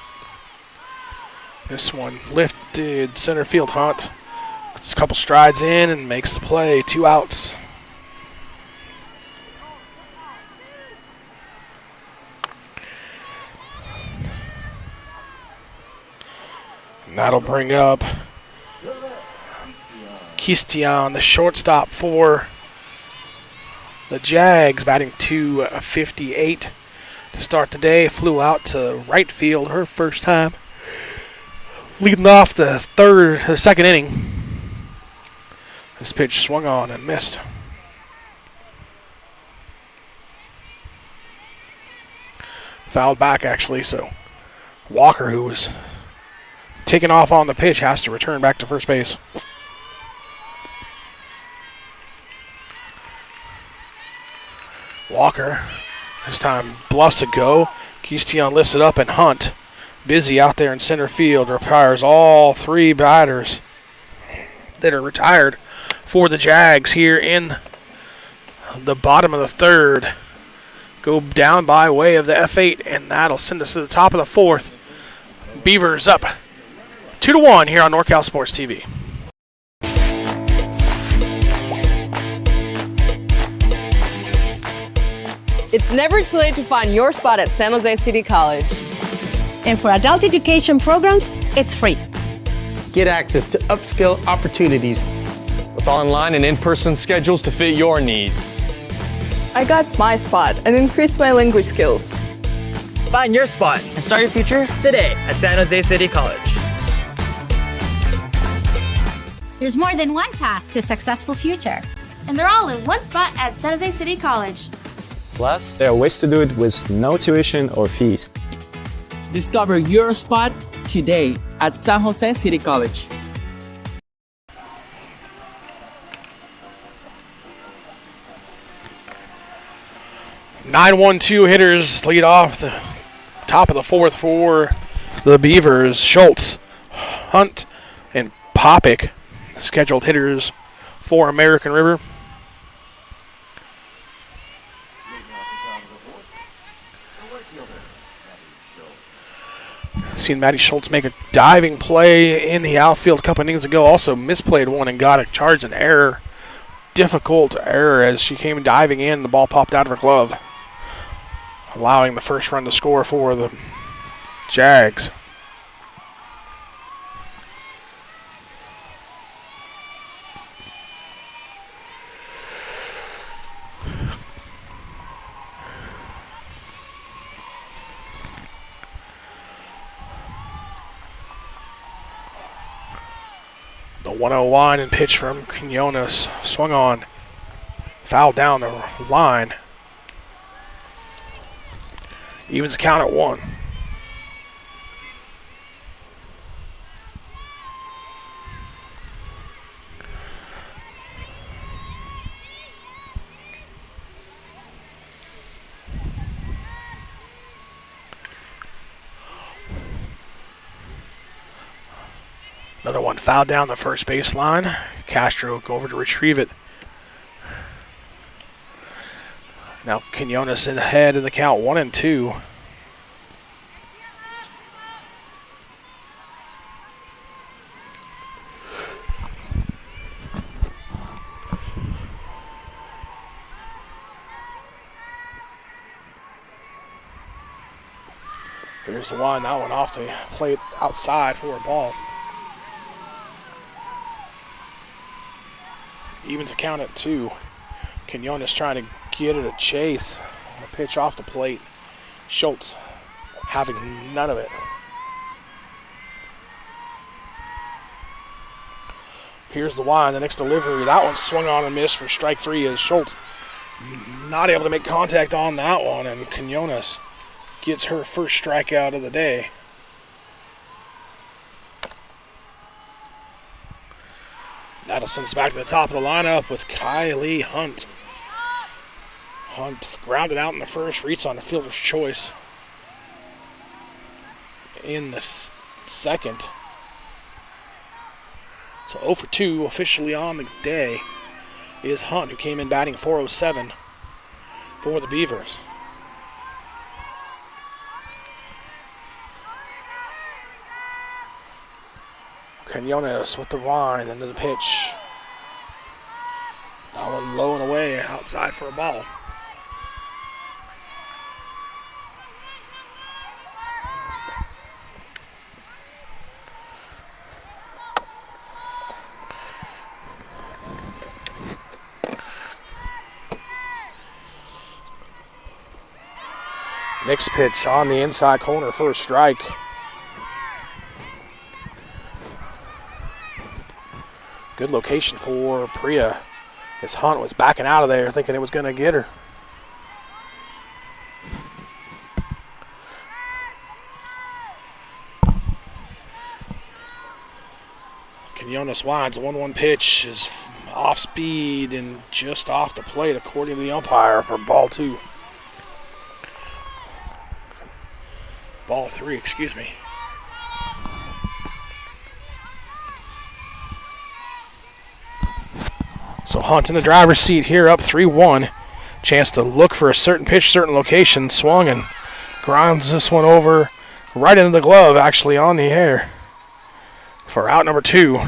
This one lifted center field. Hunt gets a couple strides in and makes the play. 2 outs. And that'll bring up Christian, the shortstop for the Jags, batting .258 to start the day. Flew out to right field her first time, leading off the second inning. This pitch swung on and missed. Fouled back, actually, so Walker, who was taken off on the pitch, has to return back to first base. Walker, this time bluffs a go. Christian lifts it up, and Hunt, busy out there in center field, retires all 3 batters that are retired for the Jags here in the bottom of the third. Go down by way of the F8, and that'll send us to the top of the fourth. Beavers up 2-1 here on NorCal Sports TV. It's never too late to find your spot at San Jose City College. And for adult education programs, it's free. Get access to upskill opportunities With online and in-person schedules to fit your needs. I got my spot and increased my language skills. Find your spot and start your future today at San Jose City College. There's more than one path to a successful future, and they're all in one spot at San Jose City College. Plus, there are ways to do it with no tuition or fees. Discover your spot today at San Jose City College. (9-1-2) hitters lead off the top of the fourth for the Beavers. Schultz, Hunt, and Popick, scheduled hitters for American River. Seen Maddie Schultz make a diving play in the outfield a couple innings ago. Also misplayed one and got a charge and error. Difficult error as she came diving in. The ball popped out of her glove, allowing the first run to score for the Jags. The 1-0 line and pitch from Quinones swung on, fouled down the line. Evens the count at 1. Another one fouled down the first baseline. Castro go over to retrieve it. Now Quinones in ahead in the count, 1-2. Here's the one, that one off the plate outside for a ball. Evens the count at 2. Quinones trying to get it a chase. A pitch off the plate. Schultz having none of it. Here's the line, the next delivery. That one swung on and missed for strike 3 as Schultz not able to make contact on that one, and Quinones gets her first strikeout of the day. That'll send us back to the top of the lineup with Kylie Hunt. Hunt grounded out in the first, reached on the fielder's choice in the second. So 0 for 2 officially on the day is Hunt, who came in batting .407 for the Beavers. Quinones with the wind into the pitch. That one low and away outside for a ball. Next pitch on the inside corner for a strike. Good location for Priya. As Hunt was backing out of there thinking it was going to get her. Quinones winds, a 1-1 pitch is off speed and just off the plate according to the umpire for ball 2. Ball 3, excuse me. So Hunt in the driver's seat here, up 3-1. Chance to look for a certain pitch, certain location. Swung and grounds this one over right into the glove, actually on the air for out number 2.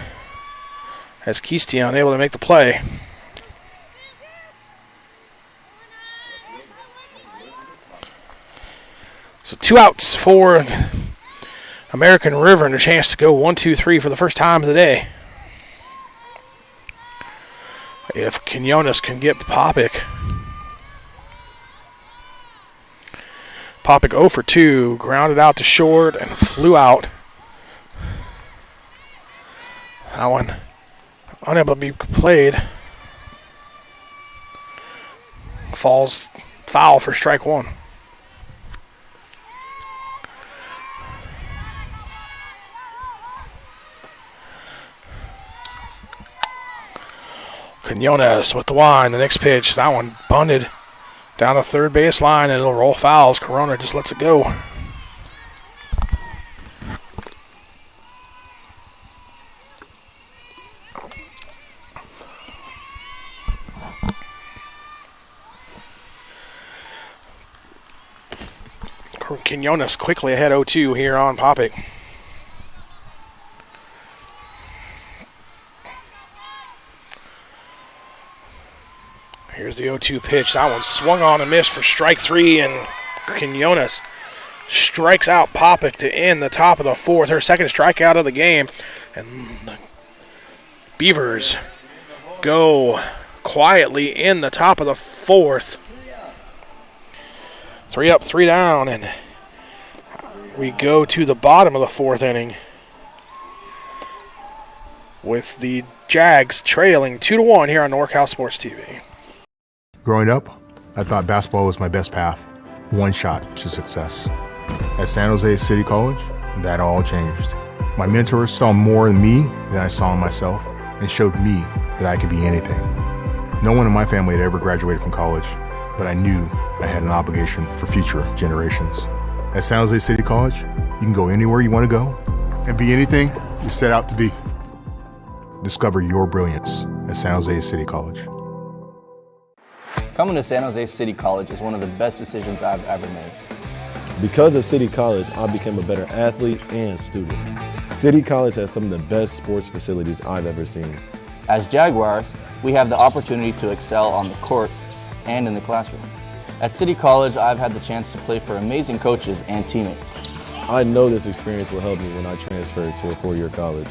As Keisty unable to make the play. So 2 outs for American River and a chance to go 1-2-3 for the first time of the day. If Quinones can get Popic. Popic 0 for 2, grounded out to short and flew out. That one unable to be played. Falls foul for strike 1. Quinones with the wind. The next pitch, that one bunted down the third base line and it'll roll fouls. Corona just lets it go. Quinones quickly ahead 0-2 here on Popic. Here's the 0-2 pitch. That one swung on and missed for strike 3, and Quinones strikes out Popic to end the top of the 4th. Her second strikeout of the game. And the Beavers go quietly in the top of the 4th. 3 up, 3 down, and we go to the bottom of the 4th inning with the Jags trailing 2-1 here on NorCal Sports TV. Growing up, I thought basketball was my best path, one shot to success. At San Jose City College, that all changed. My mentors saw more in me than I saw in myself and showed me that I could be anything. No one in my family had ever graduated from college, but I knew I had an obligation for future generations. At San Jose City College, you can go anywhere you want to go and be anything you set out to be. Discover your brilliance at San Jose City College. Coming to San Jose City College is one of the best decisions I've ever made. Because of City College, I became a better athlete and student. City College has some of the best sports facilities I've ever seen. As Jaguars, we have the opportunity to excel on the court and in the classroom. At City College, I've had the chance to play for amazing coaches and teammates. I know this experience will help me when I transfer to a 4-year college.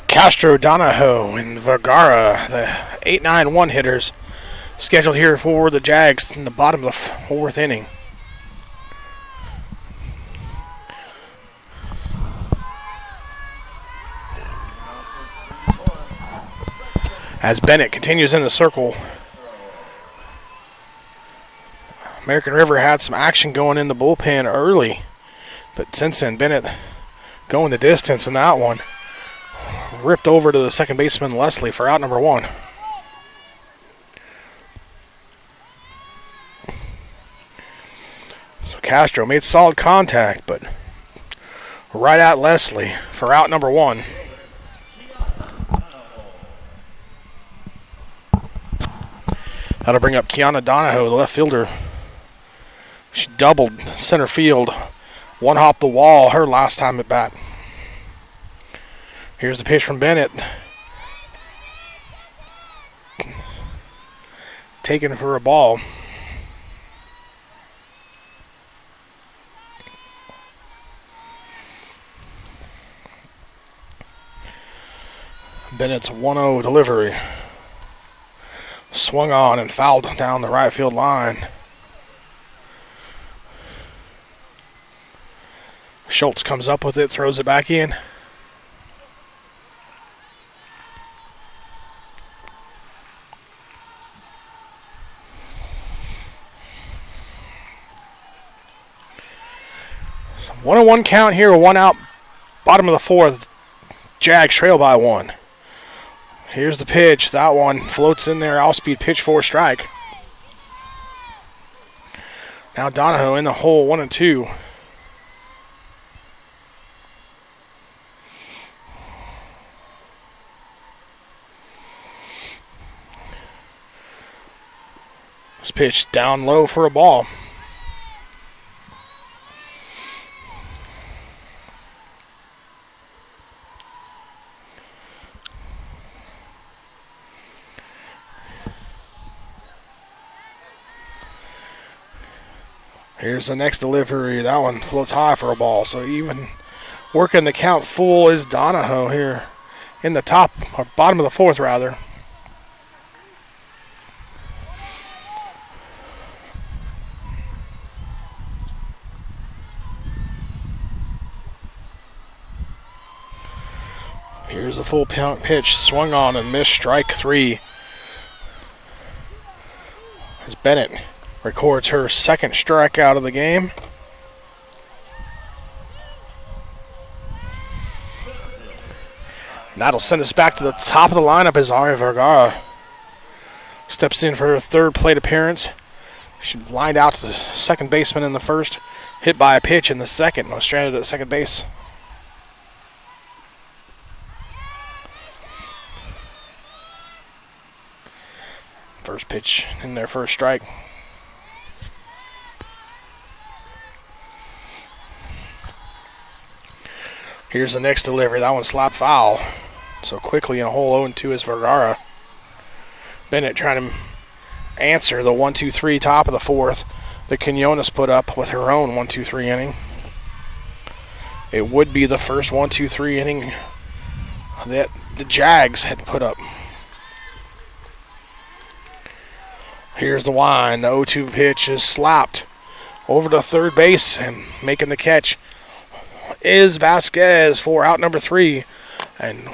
Castro, Donahoe, and Vergara, the 8-9-1 hitters, scheduled here for the Jags in the bottom of the 4th inning. As Bennett continues in the circle. American River had some action going in the bullpen early, but since then, Bennett going the distance in that one. Ripped over to the second baseman Leslie for out number 1. So Castro made solid contact, but right at Leslie for out number 1. That'll bring up Kiana Donahoe, the left fielder. She doubled center field. One hop the wall her last time at bat. Here's the pitch from Bennett. Taken for a ball. Bennett's 1-0 delivery. Swung on and fouled down the right field line. Schultz comes up with it, throws it back in. So 1-1 count here, 1 out, bottom of the 4th. Jags trail by 1. Here's the pitch. That one floats in there. Off-speed pitch for a strike. Now Donahoe in the hole, 1-2. This pitch down low for a ball. Here's the next delivery. That one floats high for a ball. So even working the count full is Donahoe here in the top, or bottom of the 4th rather. Here's a full pitch, swung on and missed, strike 3. As Bennett records her 2nd strikeout of the game. That'll send us back to the top of the lineup as Ari Vergara steps in for her 3rd plate appearance. She lined out to the second baseman in the 1st, hit by a pitch in the 2nd, was stranded at second base. First pitch in their first strike. Here's the next delivery. That one slapped foul. So quickly in a hole 0-2 is Vergara. Bennett trying to answer the 1-2-3 top of the 4th that Quinones put up with her own 1-2-3 inning. It would be the first 1-2-3 inning that the Jags had put up. Here's the wind. The 0-2 pitch is slapped over to third base, and making the catch is Vasquez for out number 3. And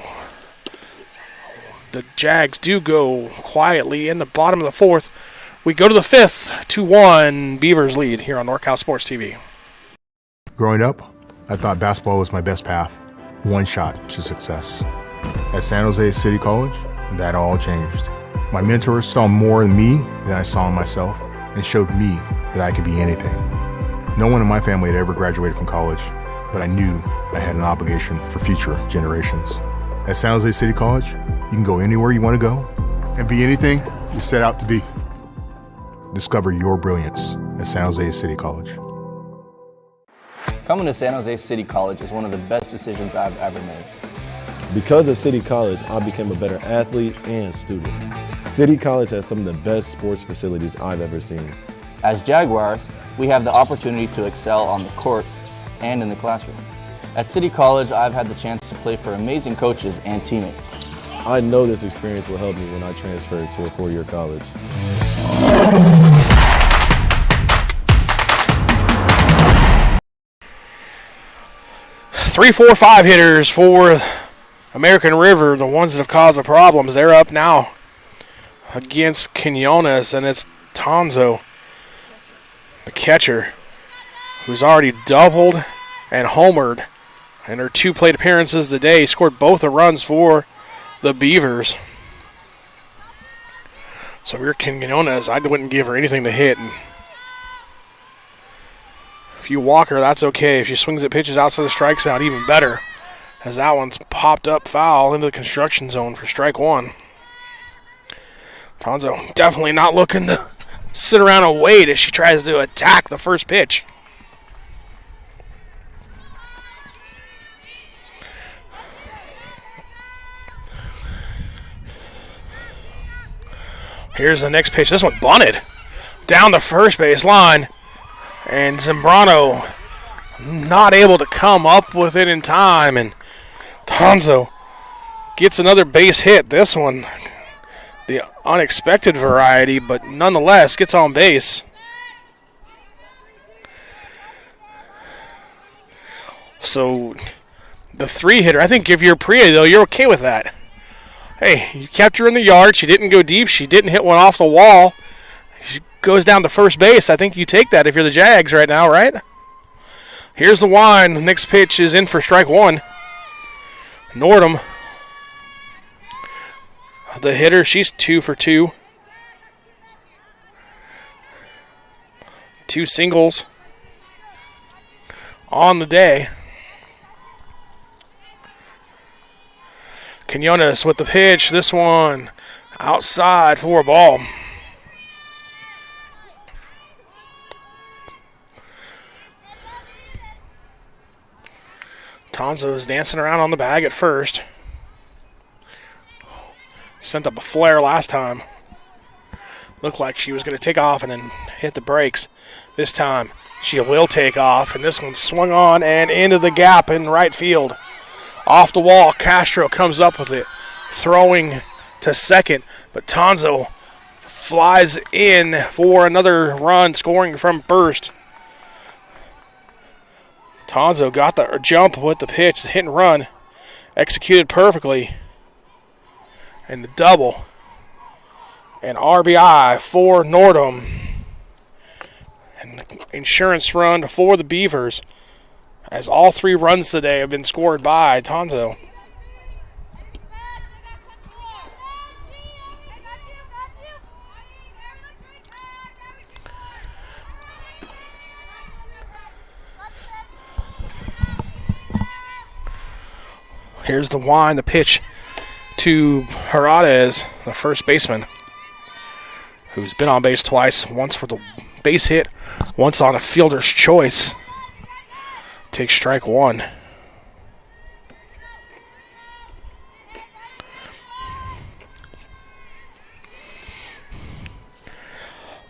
the Jags do go quietly in the bottom of the 4th. We go to the 5th, 2-1 Beavers lead here on NorCal Sports TV. Growing up, I thought basketball was my best path. One shot to success. At San Jose City College, that all changed. My mentors saw more in me than I saw in myself and showed me that I could be anything. No one in my family had ever graduated from college, but I knew I had an obligation for future generations. At San Jose City College, you can go anywhere you want to go and be anything you set out to be. Discover your brilliance at San Jose City College. Coming to San Jose City College is one of the best decisions I've ever made. Because of City College, I became a better athlete and student. City College has some of the best sports facilities I've ever seen. As Jaguars, we have the opportunity to excel on the court and in the classroom. At City College, I've had the chance to play for amazing coaches and teammates. I know this experience will help me when I transfer to a 4-year college. 3, 4, 5 hitters for American River, the ones that have caused the problems. They're up now against Quinones, and it's Tonzo, the catcher, who's already doubled and homered in her 2 plate appearances today. Scored both the runs for the Beavers. So if you're Quinones, I wouldn't give her anything to hit. And If you walk her, that's okay. If she swings at pitches outside the strike zone, even better, as that one's popped up foul into the construction zone for strike one. Tonzo definitely not looking to sit around and wait as she tries to attack the first pitch. Here's the next pitch. This one bunted down the first base line. And Zambrano not able to come up with it in time. And Tonzo gets another base hit. This one, the unexpected variety, but nonetheless gets on base. So the 3-hitter, I think if you're Priya, though, you're okay with that. Hey, you kept her in the yard. She didn't go deep. She didn't hit one off the wall. She goes down to first base. I think you take that if you're the Jags right now, right? Here's the wind. The next pitch is in for strike one. Nordum, the hitter, she's 2 for 2. 2 singles on the day. Quinones with the pitch. This one outside for a ball. Tonzo is dancing around on the bag at first. Sent up a flare last time. Looked like she was going to take off and then hit the brakes. This time she will take off, and this one swung on and into the gap in right field. Off the wall, Castro comes up with it, throwing to second, but Tonzo flies in for another run, scoring from first. Tonzo got the jump with the pitch, the hit and run, executed perfectly. And the double. And RBI for Nordum. And the insurance run for the Beavers, as all 3 runs today have been scored by Tonzo. Here's the wind, the pitch to Herades, the first baseman, who's been on base twice, once for the base hit, once on a fielder's choice. Takes strike one.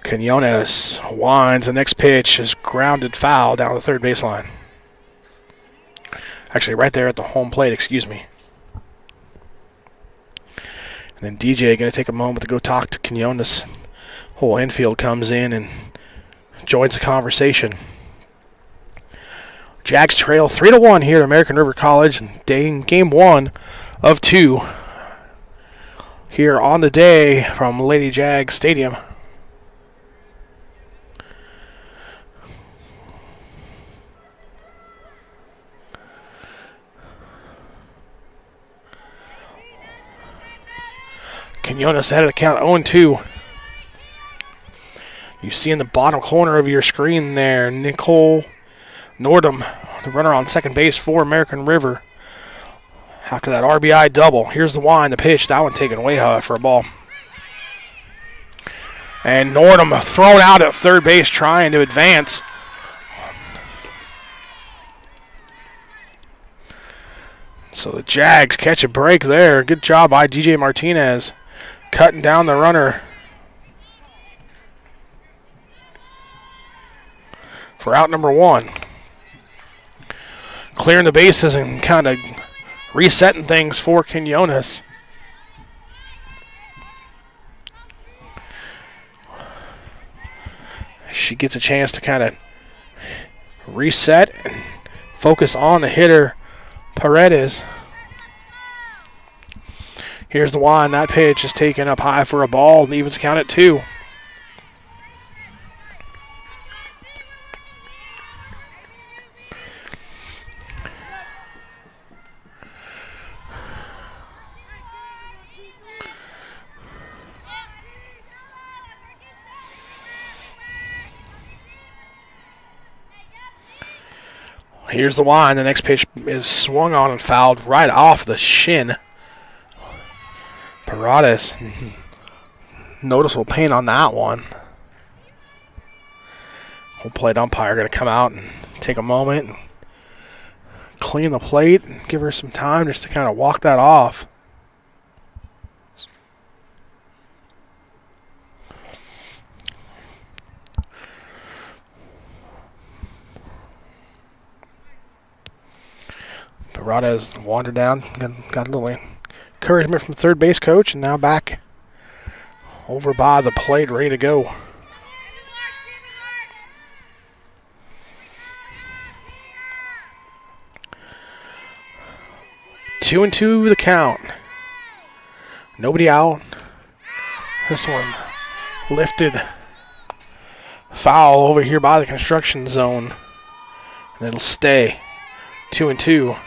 Quinones winds. The next pitch is grounded foul down the third baseline. Actually, right there at the home plate, excuse me. And then DJ going to take a moment to go talk to Quinones. Whole infield comes in and joins the conversation. Jags trail 3-1 here at American River College in game 1 of 2 here on the day from Lady Jag Stadium. Quinones ahead of the count 0-2. You see in the bottom corner of your screen there, Nicole Nordum, the runner on second base for American River. After that RBI double, here's the wind, the pitch. That one taken way high for a ball. And Nordum thrown out at third base trying to advance. So the Jags catch a break there. Good job by DJ Martinez, cutting down the runner for out number 1. Clearing the bases and kind of resetting things for Quinones. She gets a chance to kind of reset and focus on the hitter, Paredes. Here's the wind. That pitch is taken up high for a ball and evens count at 2. Here's the line. The next pitch is swung on and fouled right off the shin. Paredes, noticeable pain on that one. Home plate umpire going to come out and take a moment and clean the plate and give her some time just to kind of walk that off. Paredes wandered down, got a little encouragement from the third base coach, and now back over by the plate, ready to go. Two and two the count. Nobody out. This one lifted foul over here by the construction zone, and it'll stay 2-2.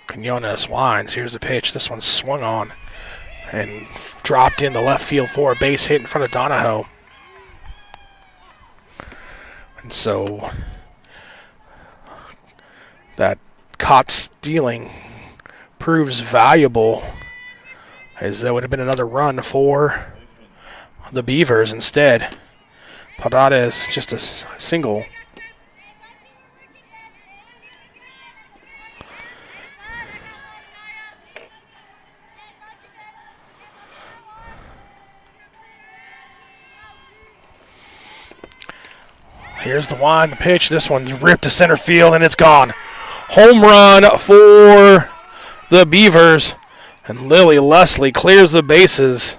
Quinones winds. Here's the pitch. This one's swung on and dropped in the left field for a base hit in front of Donahoe. And so that caught stealing proves valuable, as there would have been another run for the Beavers instead. Paredes just a single. Here's the wind, the pitch. This one's ripped to center field, and it's gone. Home run for the Beavers, and Lily Leslie clears the bases.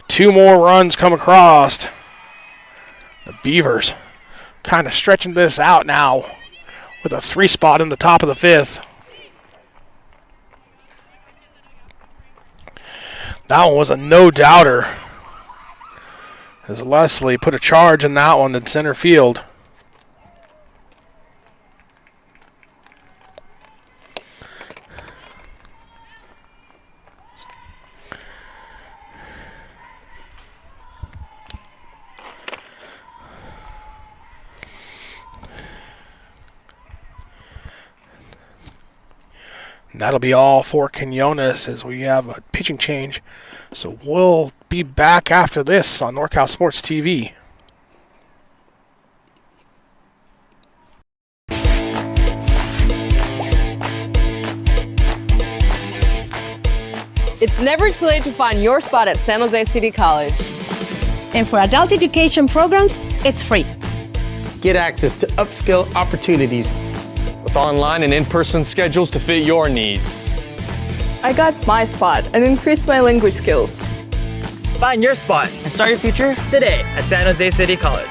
Two more runs come across. The Beavers kind of stretching this out now with a 3 spot in the top of the 5th. That one was a no-doubter, as Leslie put a charge in that one in center field. And that'll be all for Quinones as we have a pitching change. So we'll be back after this on NorCal Sports TV. It's never too late to find your spot at San Jose City College. And for adult education programs, it's free. Get access to upskill opportunities with online and in-person schedules to fit your needs. I got my spot and increased my language skills. Find your spot and start your future today at San Jose City College.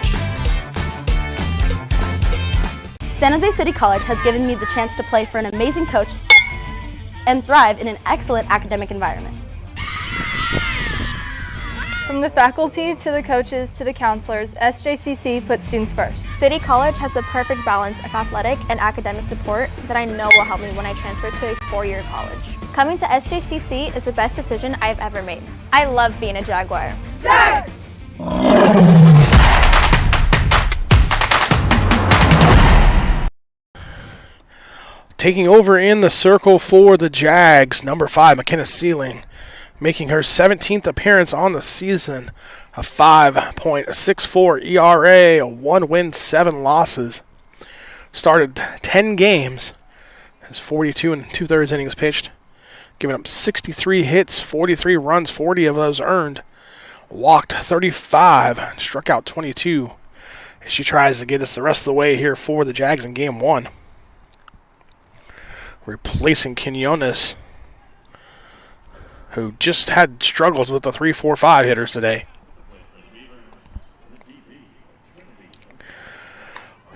San Jose City College has given me the chance to play for an amazing coach and thrive in an excellent academic environment. From the faculty to the coaches to the counselors, SJCC puts students first. City College has the perfect balance of athletic and academic support that I know will help me when I transfer to a 4-year college. Coming to SJCC is the best decision I've ever made. I love being a Jaguar. Jags! Taking over in the circle for the Jags, number 5, McKenna Sealing, making her 17th appearance on the season, a 5.64 ERA, a 1 win, 7 losses. Started 10 games, has 42 and 2/3 innings pitched, giving up 63 hits, 43 runs, 40 of those earned, walked 35, struck out 22, as she tries to get us the rest of the way here for the Jags in Game 1. Replacing Quinones, who just had struggles with the 3-4-5 hitters today.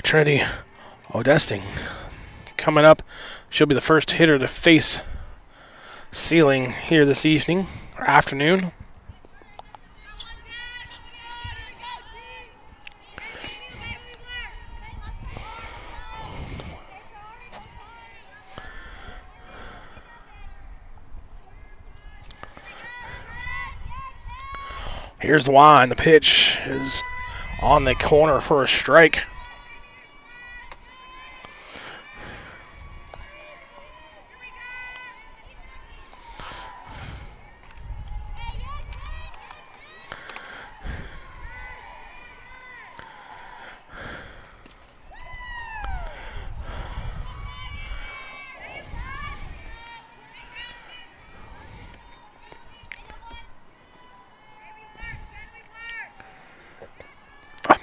Trinity Odesting coming up. She'll be the first hitter to face Sealing here this evening, or afternoon. Here's the line. The pitch is on the corner for a strike.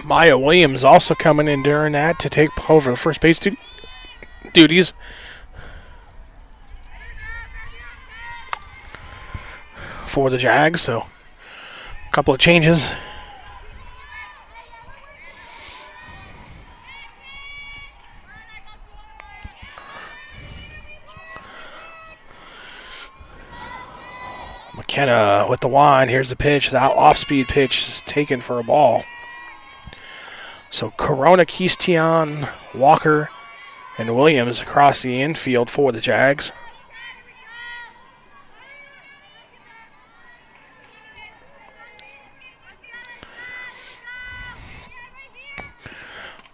Maya Williams also coming in during that to take over the first base duties. For the Jags, so a couple of changes. McKenna with the line. Here's the pitch. That off-speed pitch is taken for a ball. So Corona, Keystion, Walker, and Williams across the infield for the Jags.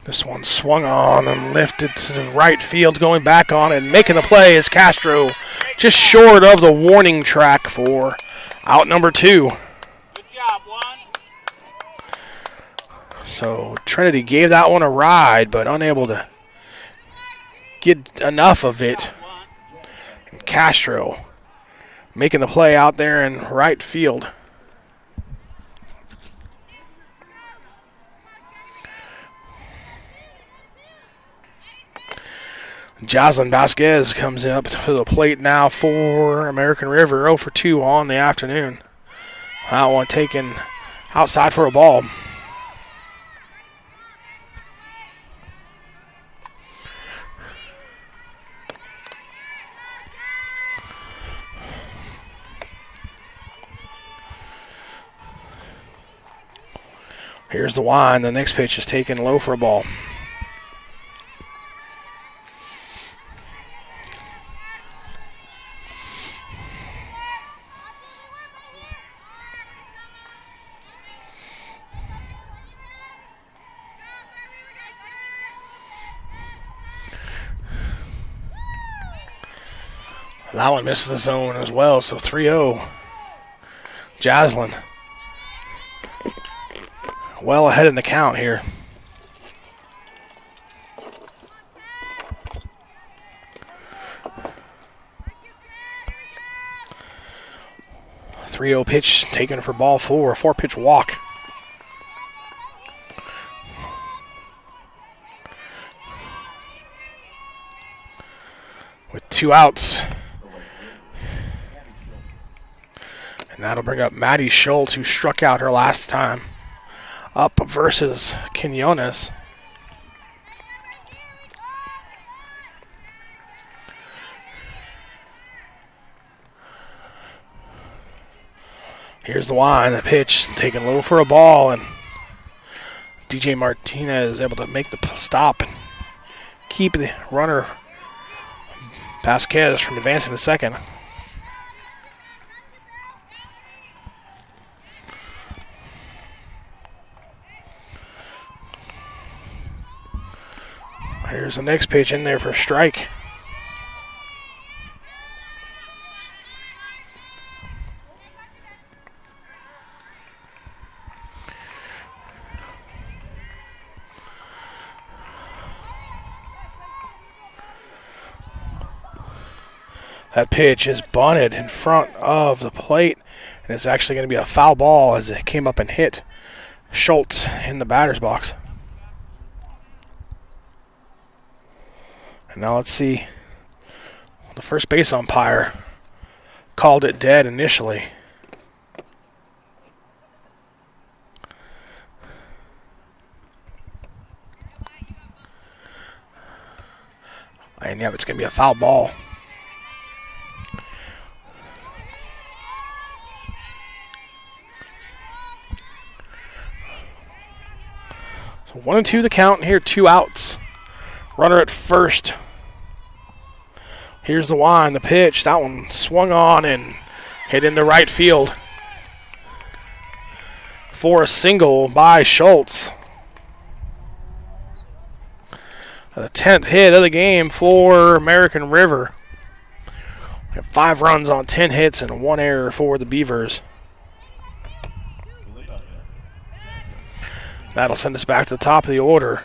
This one swung on and lifted to the right field, going back on it, making the play is Castro, just short of the warning track for out number 2. So Trinity gave that one a ride, but unable to get enough of it. And Castro making the play out there in right field. Jocelyn Vasquez comes up to the plate now for American River. 0 for 2 on the afternoon. That one taken outside for a ball. Here's the line. The next pitch is taken low for a ball. That one misses the zone as well, so 3-0. Jaslyn well ahead in the count here. A 3-0 pitch taken for ball 4, a 4-pitch walk. With 2 outs. And that'll bring up Maddie Schultz, who struck out her last time. Up versus Quinones. Here's the line, the pitch taken low for a ball, and DJ Martinez is able to make the stop and keep the runner Vasquez from advancing to second. Here's the next pitch in there for a strike. That pitch is bunted in front of the plate, and it's actually going to be a foul ball as it came up and hit Schultz in the batter's box. And now let's see. The first base umpire called it dead initially. And yeah, it's going to be a foul ball. So 1-2 the count here, 2 outs. Runner at first. Here's the line, the pitch. That one swung on and hit into right field. for a single by Schultz. The 10th hit of the game for American River. We have 5 runs on 10 hits and 1 error for the Beavers. That'll send us back to the top of the order.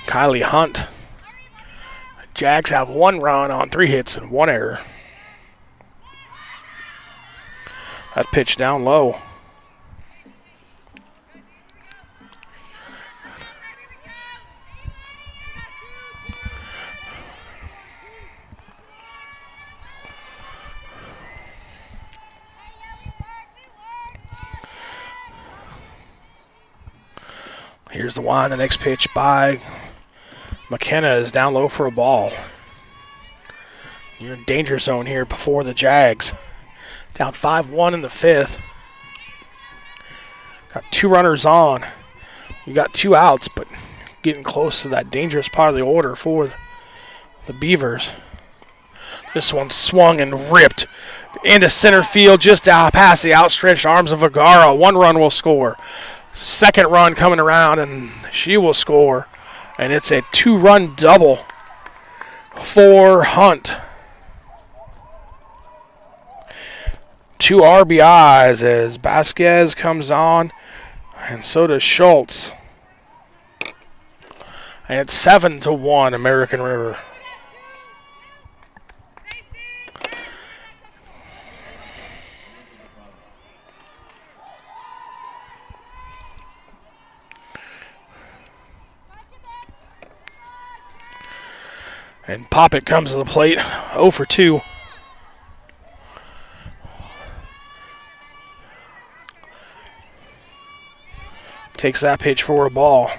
Kylie Hunt. Jags have 1 run on 3 hits and 1 error. That pitch down low. Here's the one. The next pitch by McKenna is down low for a ball. You're in danger zone here before the Jags. Down 5-1 in the 5th. Got 2 runners on. You got 2 outs, but getting close to that dangerous part of the order for the Beavers. This one swung and ripped into center field just out past the outstretched arms of Vergara. 1 run will score. Second run coming around, and she will score. And it's a 2-run double for Hunt. 2 RBIs as Vasquez comes on, and so does Schultz. And it's 7-1 American River. And Poppet comes to the plate, 0 for 2. Takes that pitch for a ball.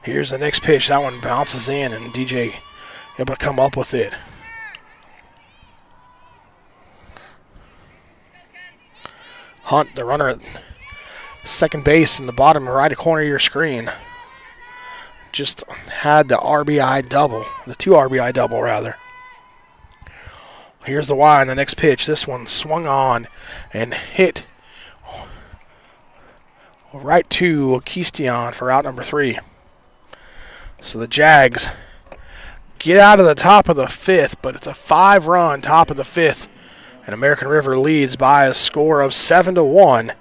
Here's the next pitch. That one bounces in, and DJ able to come up with it. Hunt, the runner at second base in the bottom right corner of your screen, just had the RBI double, the 2 RBI double rather. Here's the Y on the next pitch. This one swung on and hit right to Keystion for out number 3. So the Jags get out of the top of the 5th, but it's a 5-run top of the 5th, and American River leads by a score of 7-1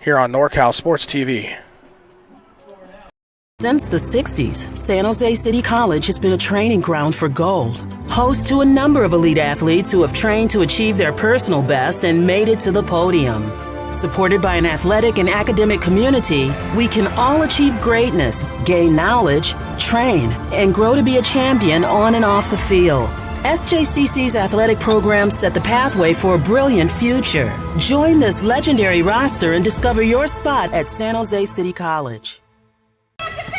here on NorCal Sports TV. Since the 60s, San Jose City College has been a training ground for gold. Host to a number of elite athletes who have trained to achieve their personal best and made it to the podium. Supported by an athletic and academic community, we can all achieve greatness, gain knowledge, train, and grow to be a champion on and off the field. SJCC's athletic programs set the pathway for a brilliant future. Join this legendary roster and discover your spot at San Jose City College.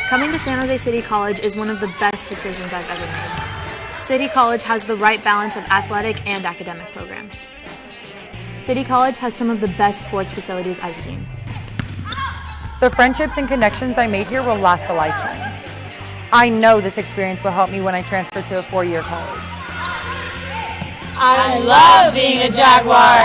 Coming to San Jose City College is one of the best decisions I've ever made. City College has the right balance of athletic and academic programs. City College has some of the best sports facilities I've seen. The friendships and connections I made here will last a lifetime. I know this experience will help me when I transfer to a 4-year college. I love being a Jaguar.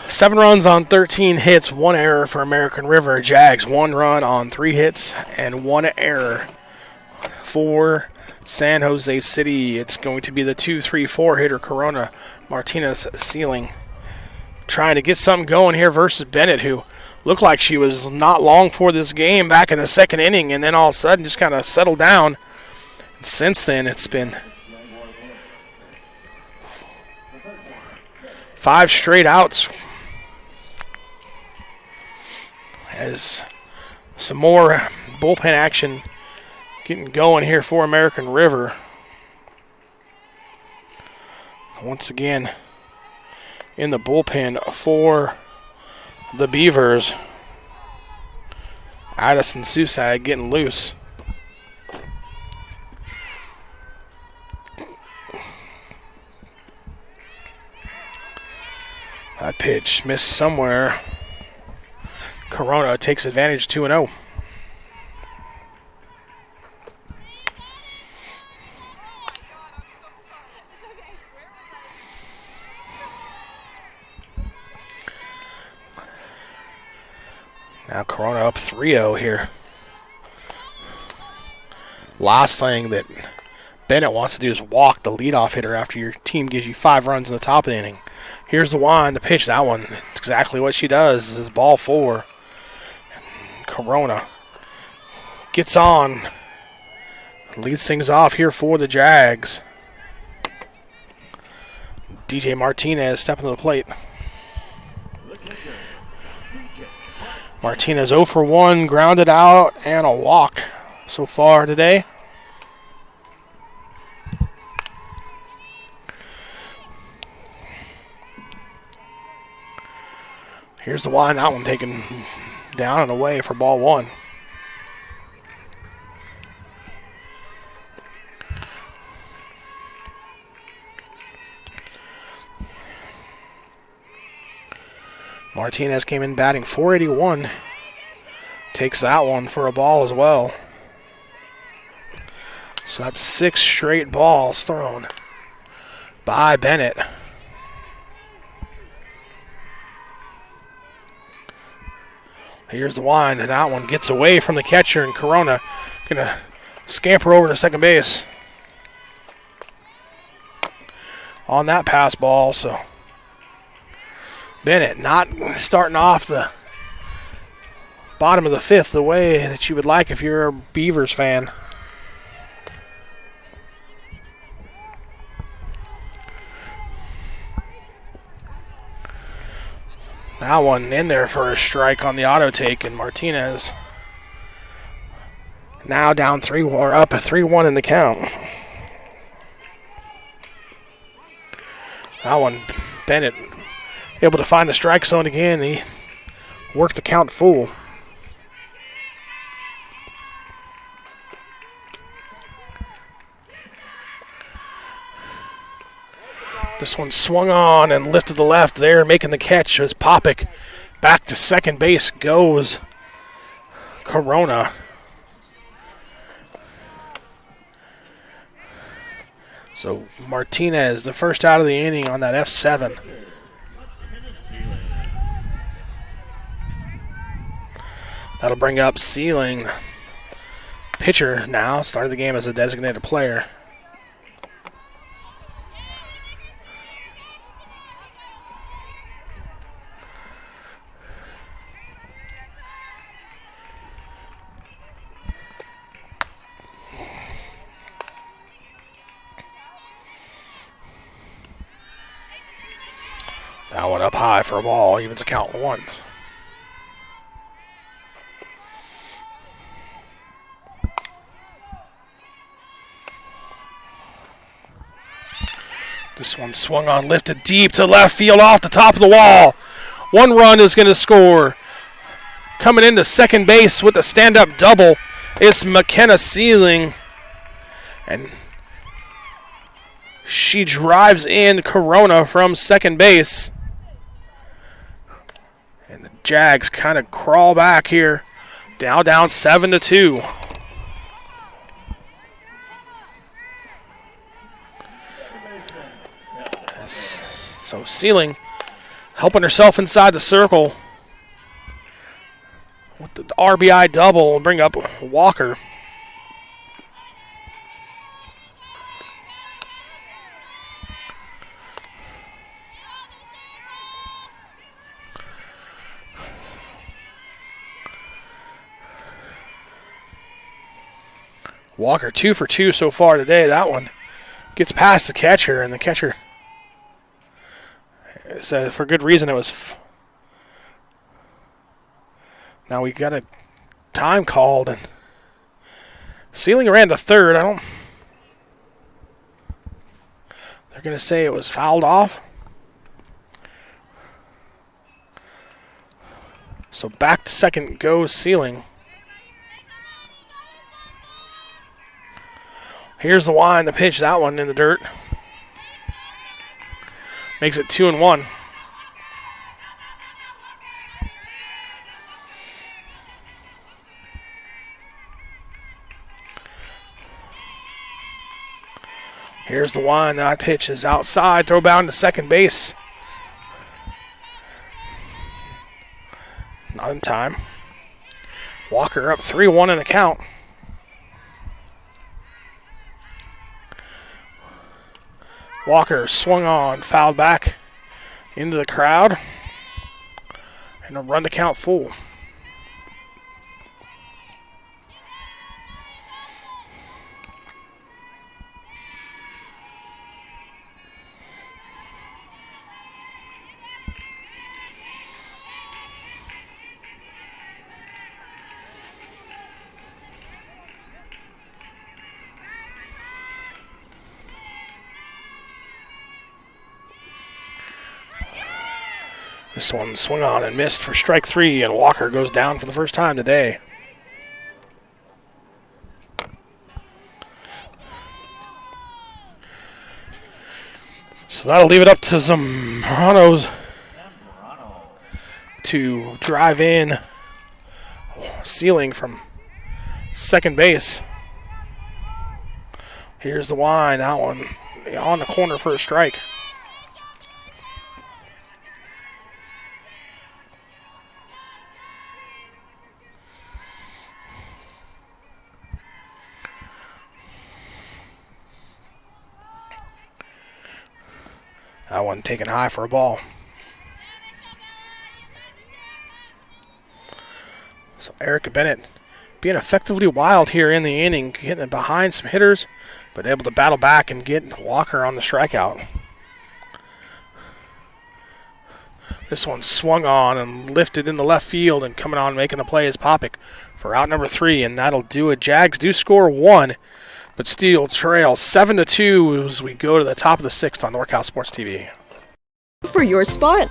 7 runs on 13 hits, 1 error for American River. Jags 1 run on 3 hits and 1 error for San Jose City. It's going to be the 2-3-4 hitter Corona Martinez Sealing, trying to get something going here versus Bennett, who looked like she was not long for this game back in the 2nd inning, and then all of a sudden just kind of settled down. And since then, it's been 5 straight outs, as some more bullpen action getting going here for American River. Once again, in the bullpen for the Beavers, Addison Susag getting loose. That pitch missed somewhere. Corona takes advantage 2-0. Now Corona up 3-0 here. Last thing that Bennett wants to do is walk the leadoff hitter after your team gives you 5 runs in the top of the inning. Here's the wind, the pitch. That one, exactly what she does. This is ball 4. Corona gets on, leads things off here for the Jags. DJ Martinez stepping to the plate. Martinez 0 for 1, grounded out, and a walk so far today. Here's the line, that one taken down and away for ball 1. Martinez came in batting .481. Takes that one for a ball as well. So that's 6 straight balls thrown by Bennett. Here's the wind, and that one gets away from the catcher, and Corona gonna scamper over to second base on that pass ball. So Bennett not starting off the bottom of the 5th the way that you would like if you're a Beavers fan. That one in there for a strike on the auto take, and Martinez now down 3 or up at 3-1 in the count. That one, Bennett able to find the strike zone again. He worked the count full. This one swung on and lifted to the left there, making the catch as Popick back to second base goes Corona. So Martinez, the first out of the inning on that F7. That'll bring up Sealing, pitcher now, started the game as a designated player. That one up high for a ball, evens a count 1s. This one swung on, lifted deep to left field off the top of the wall. 1 run is going to score. Coming into second base with a stand-up double is McKenna Sealing. And she drives in Corona from second base. And the Jags kind of crawl back here. Down 7-2. So Sealing helping herself inside the circle with the RBI double and bring up Walker. Walker 2 for 2 so far today. That one gets past the catcher, and the catcher said for good reason it was. Now we got a time called, and Sealing ran to third. They're going to say it was fouled off. So back to second goes Sealing. Here's the wind, the pitch, that one in the dirt. Makes it 2-1. Here's the one. That pitch is outside. Throw bound to second base. Not in time. Walker up 3-1 in the count. Walker swung on, fouled back into the crowd, and a run to count full. This one swung on and missed for strike 3, and Walker goes down for the first time today. So that'll leave it up to Zambranos to drive in, Sealing from second base. Here's the wind. That one on the corner for a strike. That one taken high for a ball. So Eric Bennett being effectively wild here in the inning, getting behind some hitters, but able to battle back and get Walker on the strikeout. This one swung on and lifted in the left field, and coming on making the play is Popick for out number 3, and that'll do it. Jags do score 1. But Steel trails 7-2 as we go to the top of the 6th on NorCal Sports TV. For your spot.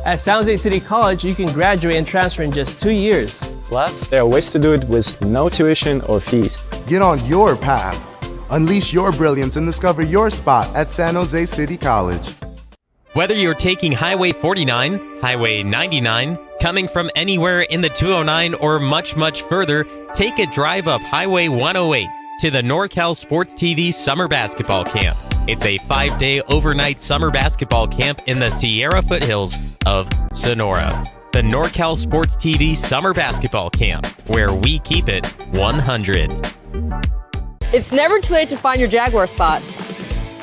At San Jose City College, you can graduate and transfer in just 2 years. Plus, there are ways to do it with no tuition or fees. Get on your path. Unleash your brilliance and discover your spot at San Jose City College. Whether you're taking Highway 49, Highway 99, coming from anywhere in the 209, or much, much further, take a drive up Highway 108 to the NorCal Sports TV Summer Basketball Camp. It's a 5-day overnight summer basketball camp in the Sierra foothills of Sonora. The NorCal Sports TV Summer Basketball Camp, where we keep it 100. It's never too late to find your Jaguar spot.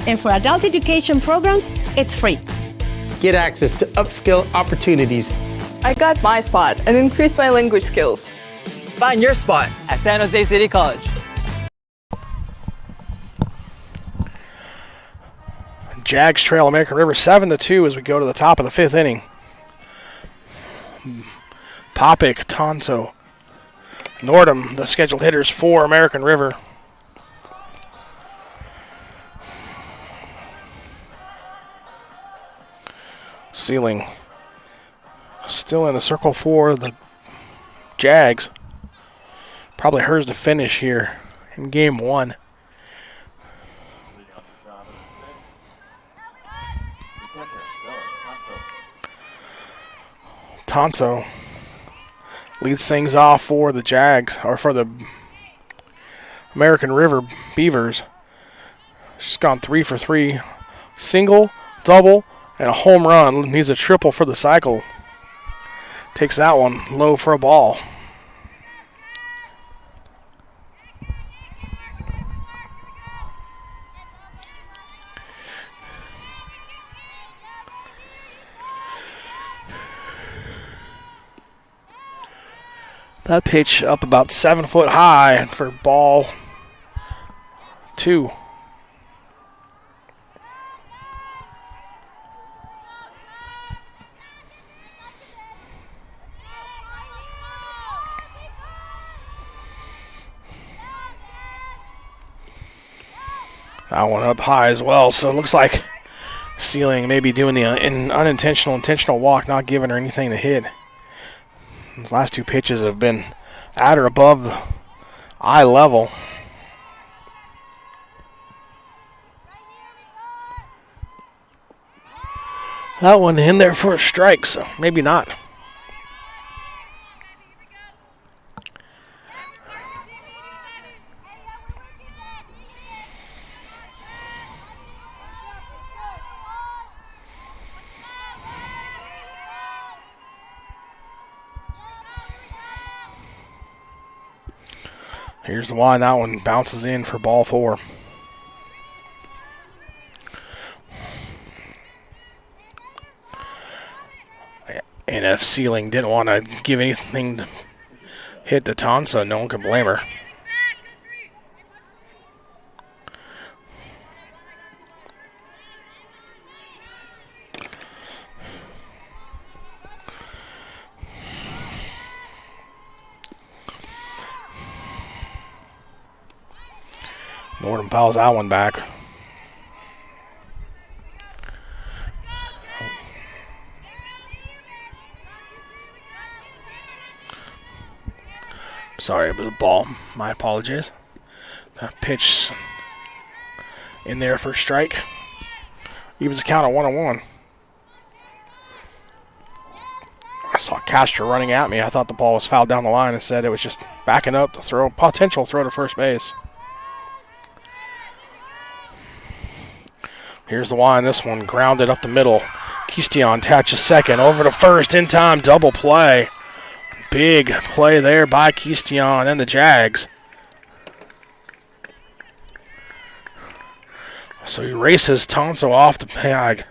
And for adult education programs, it's free. Get access to upskill opportunities. I got my spot and increased my language skills. Find your spot at San Jose City College. Jags trail American River 7-2 as we go to the top of the 5th inning. Popick, Tonso, Nordum, the scheduled hitters for American River. Sealing still in the circle for the Jags. Probably hers to finish here in game 1. Tonso leads things off for the Jags, or for the American River Beavers. She's gone 3 for 3. Single, double, and a home run. Needs a triple for the cycle. Takes that one low for a ball. That pitch up about 7 foot high for ball 2. That one up high as well, so it looks like Sealing maybe doing the intentional walk, not giving her anything to hit. The last 2 pitches have been at or above the eye level. That one in there for a strike, so maybe not. Here's the line. That one bounces in for ball 4. And if Sealing didn't want to give anything to hit to Tansa, no one can blame her. Norton fouls that one back. Sorry, it was a ball. My apologies. That pitch in there for a strike. Evens the count at 1-1. I saw Castro running at me. I thought the ball was fouled down the line. Instead, it was just backing up to throw, potential throw to first base. Here's the line. This one grounded up the middle. Keystion attaches second. Over to first. In time. Double play. Big play there by Keystion and the Jags. So he races Tonso off the bag.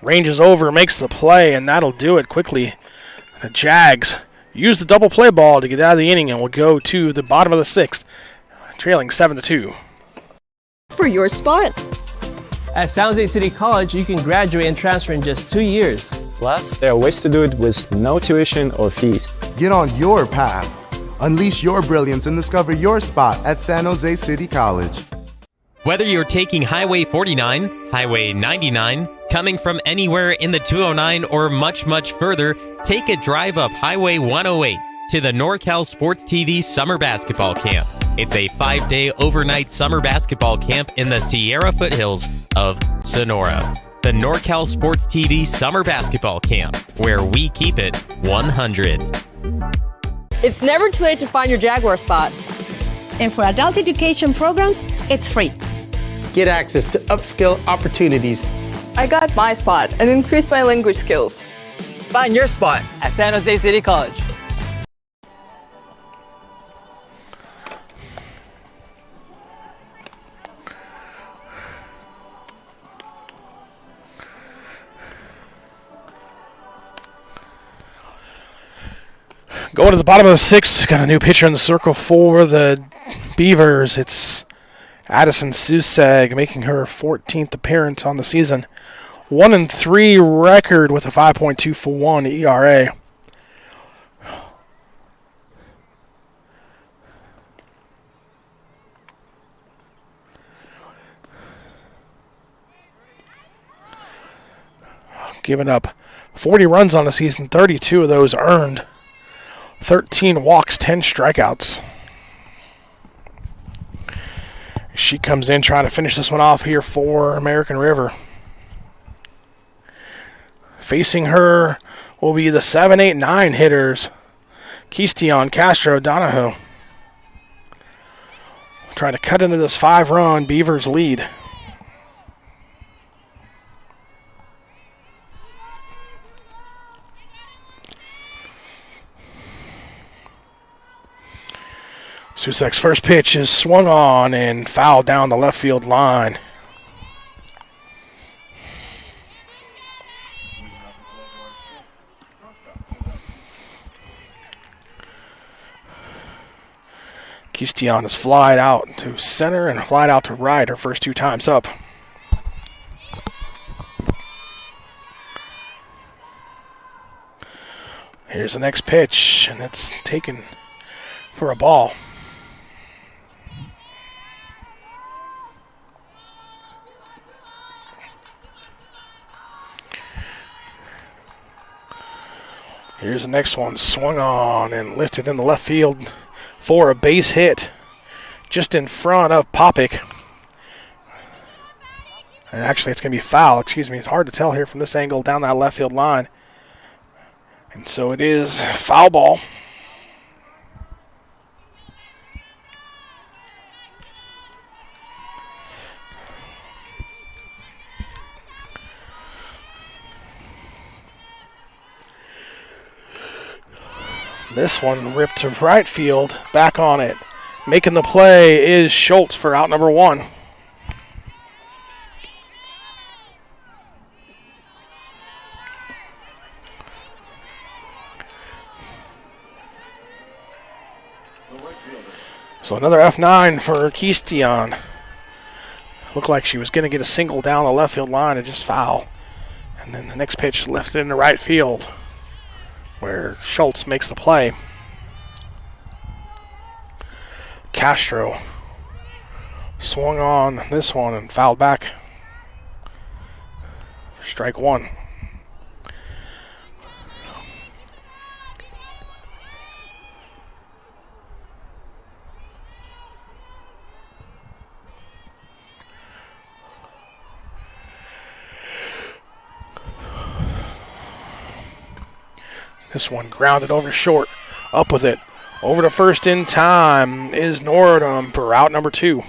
Ranges over, makes the play, and that'll do it quickly. The Jags use the double play ball to get out of the inning and will go to the bottom of the 6th, trailing 7-2. For your spot. At San Jose City College, you can graduate and transfer in just 2 years. Plus, there are ways to do it with no tuition or fees. Get on your path. Unleash your brilliance and discover your spot at San Jose City College. Whether you're taking Highway 49, Highway 99, coming from anywhere in the 209, or much, much further, take a drive up Highway 108 to the NorCal Sports TV Summer Basketball Camp. It's a 5-day overnight summer basketball camp in the Sierra foothills of Sonora. The NorCal Sports TV Summer Basketball Camp, where we keep it 100. It's never too late to find your Jaguar spot. And for adult education programs, it's free. Get access to upskill opportunities. I got my spot and increased my language skills. Find your spot at San Jose City College. Going to the bottom of the 6th, got a new pitcher in the circle for the Beavers. It's Addison Suseg making her 14th appearance on the season. 1-3 record with a 5.241 ERA. Giving up 40 runs on the season, 32 of those earned. 13 walks, 10 strikeouts. She comes in trying to finish this one off here for American River. Facing her will be the 7, 8, 9 hitters. Keystion, Castro, Donahoe. Trying to cut into this 5-run Beavers lead. Susek's first pitch is swung on and fouled down the left field line. Keystion is flied out to center and flied out to right her first 2 times up. Here's the next pitch, and it's taken for a ball. Here's the next one, swung on and lifted in the left field for a base hit just in front of Popik. And actually, it's going to be foul. Excuse me. It's hard to tell here from this angle down that left field line. And so it is foul ball. This one ripped to right field. Back on it. Making the play is Schultz for out number 1. So another F9 for Keystion. Looked like she was going to get a single down the left field line and just foul. And then the next pitch left it into right field, where Schultz makes the play. Castro swung on this one and fouled back. Strike 1. This one grounded over short. Up with it. Over to first in time is Nordum for out number 2.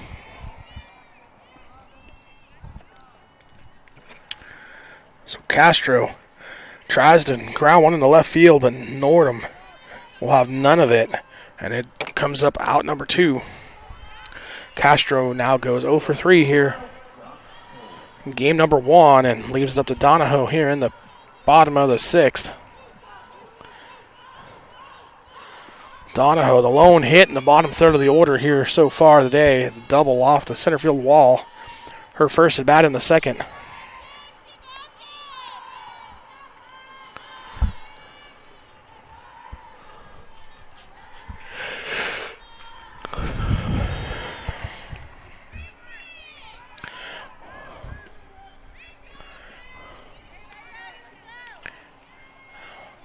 So Castro tries to ground one in the left field, but Nordum will have none of it. And it comes up out number 2. Castro now goes 0 for 3 here in game number 1 and leaves it up to Donahoe here in the bottom of the 6th. Donahoe, the lone hit in the bottom third of the order here so far today. The double off the center field wall. Her first at bat in the second.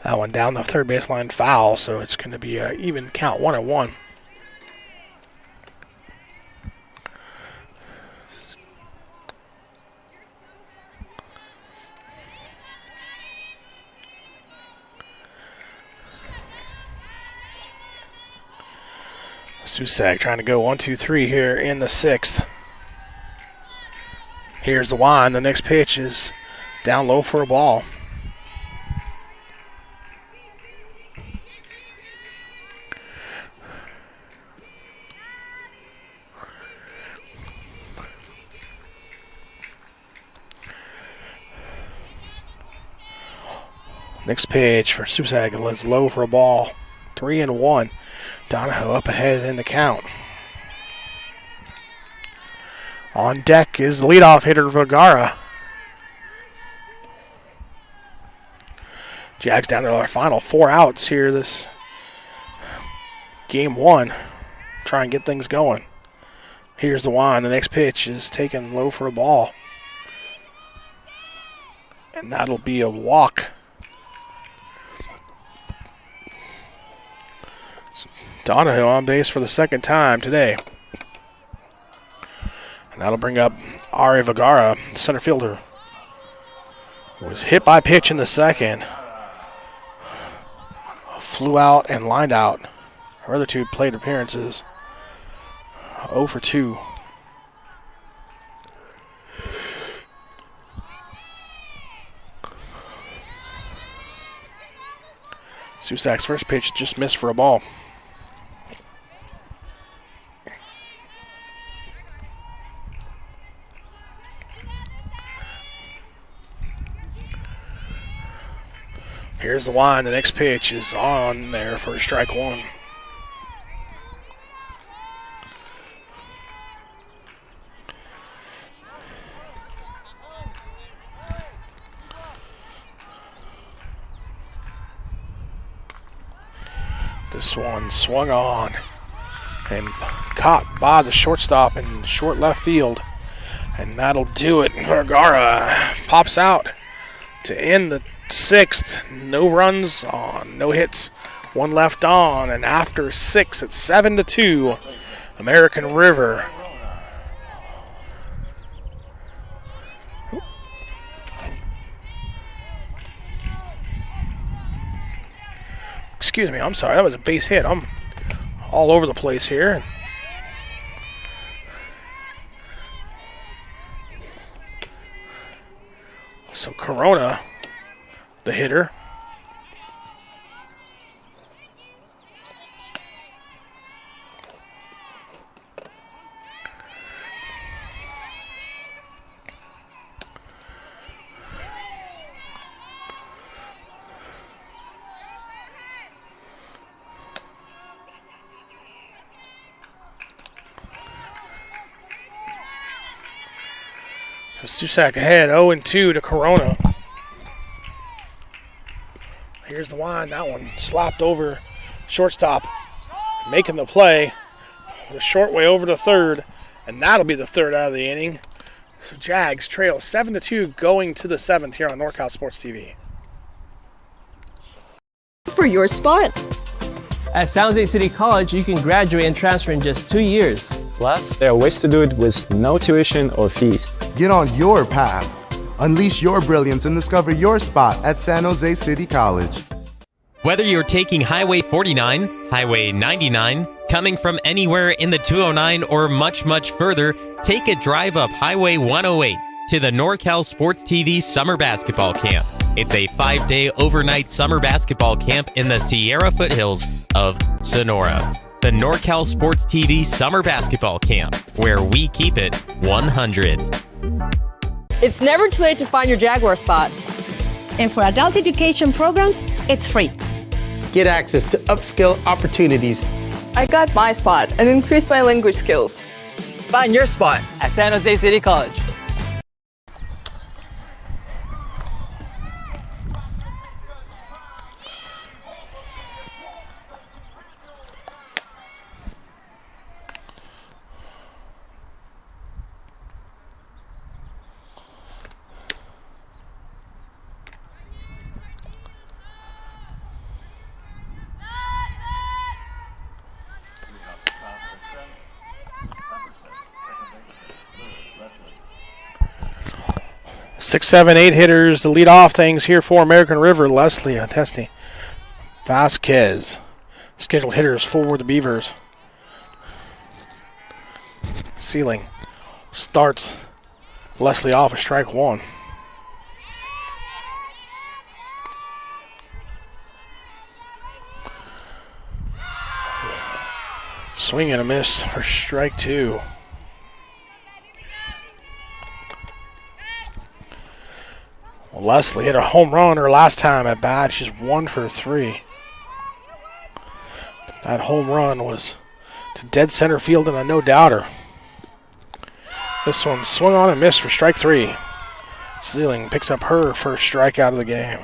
That one down the third baseline foul, so it's going to be an even count, 1-1. Susak trying to go 1-2-3 here in the 6th. Here's the wind. The next pitch is down low for a ball. Next pitch for Susak is low for a ball. 3-1. Donahoe up ahead in the count. On deck is the leadoff hitter Vergara. Jags down to our final 4 outs here this game 1. Try and get things going. Here's the wind. The next pitch is taken low for a ball. And that'll be a walk. Donahoe on base for the second time today. And that'll bring up Ari Vergara, the center fielder. Was hit by pitch in the second. Flew out and lined out. Her other 2 plate appearances. 0 for 2. Susak's first pitch just missed for a ball. Here's the wind. The next pitch is on there for strike 1. This one swung on and caught by the shortstop in short left field. And that'll do it. Vergara pops out to end the 6th. No runs on, no hits, 1 left on, and after 6 it's 7-2. American River. Excuse me, I'm sorry, that was a base hit. I'm all over the place here. So Corona, the hitter. Susak ahead, 0-2 to Corona. Here's the wind. That one slapped over shortstop, making the play. The short way over to third, and that'll be the third out of the inning. So Jags trail 7-2 going to the seventh here on NorCal Sports TV. For your spot. At San Jose City College, you can graduate and transfer in just 2 years. Plus, there are ways to do it with no tuition or fees. Get on your path. Unleash your brilliance and discover your spot at San Jose City College. Whether you're taking Highway 49, Highway 99, coming from anywhere in the 209, or much, much further, take a drive up Highway 108 to the NorCal Sports TV Summer Basketball Camp. It's a 5-day overnight summer basketball camp in the Sierra foothills of Sonora. The NorCal Sports TV Summer Basketball Camp, where we keep it 100. It's never too late to find your Jaguar spot. And for adult education programs, it's free. Get access to upskill opportunities. I got my spot and increased my language skills. Find your spot at San Jose City College. Six, seven, eight hitters to lead off things here for American River. Leslie Atesti, Vasquez. Scheduled hitters for the Beavers. Ceiling starts Leslie off a strike one. Swing and a miss for strike two. Well, Leslie hit a home run her last time at bat. She's 1 for 3. That home run was to dead center field and a no-doubter. This one swung on and missed for strike three. Ceiling picks up her first strikeout of the game.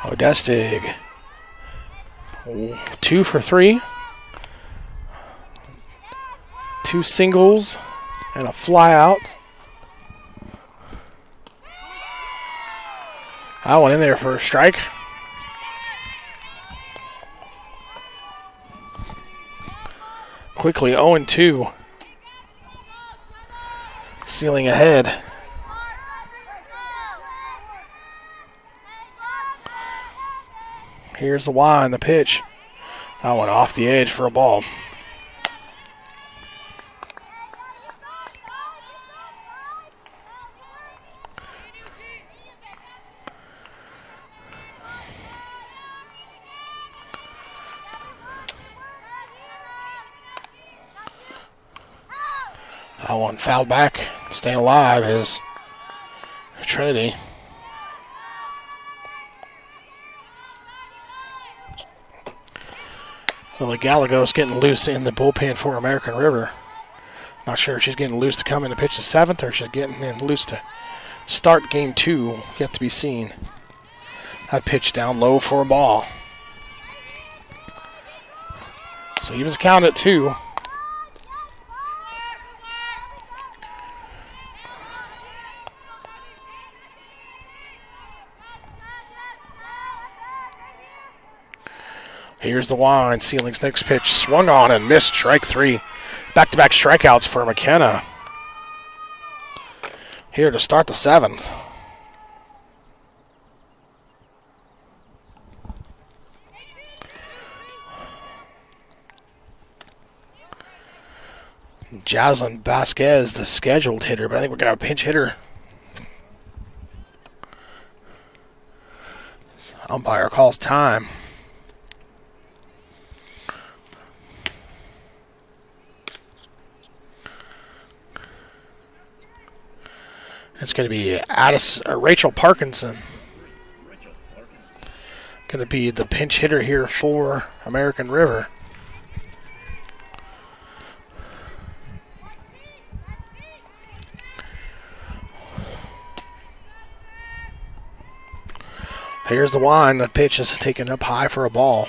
Odestig, 2 for 3. 2 singles and a fly out. That one in there for a strike. Quickly 0-2. Ceiling ahead. Here's the Y and the pitch. That one off the edge for a ball. That one fouled back. Staying alive is Trinity. Lily Gallegos getting loose in the bullpen for American River. Not sure if she's getting loose to come in to pitch the 7th or she's getting in loose to start game 2. Yet to be seen. That pitch down low for a ball. So he was counted at 2. Here's the wind. Ceiling's next pitch swung on and missed. Strike 3. Back-to-back strikeouts for McKenna. Here to start the 7th. Jaslyn Vasquez, the scheduled hitter, but I think we're going to have a pinch hitter. Umpire calls time. It's going to be Rachel Parkinson. Going to be the pinch hitter here for American River. Here's the wind. The pitch is taken up high for a ball.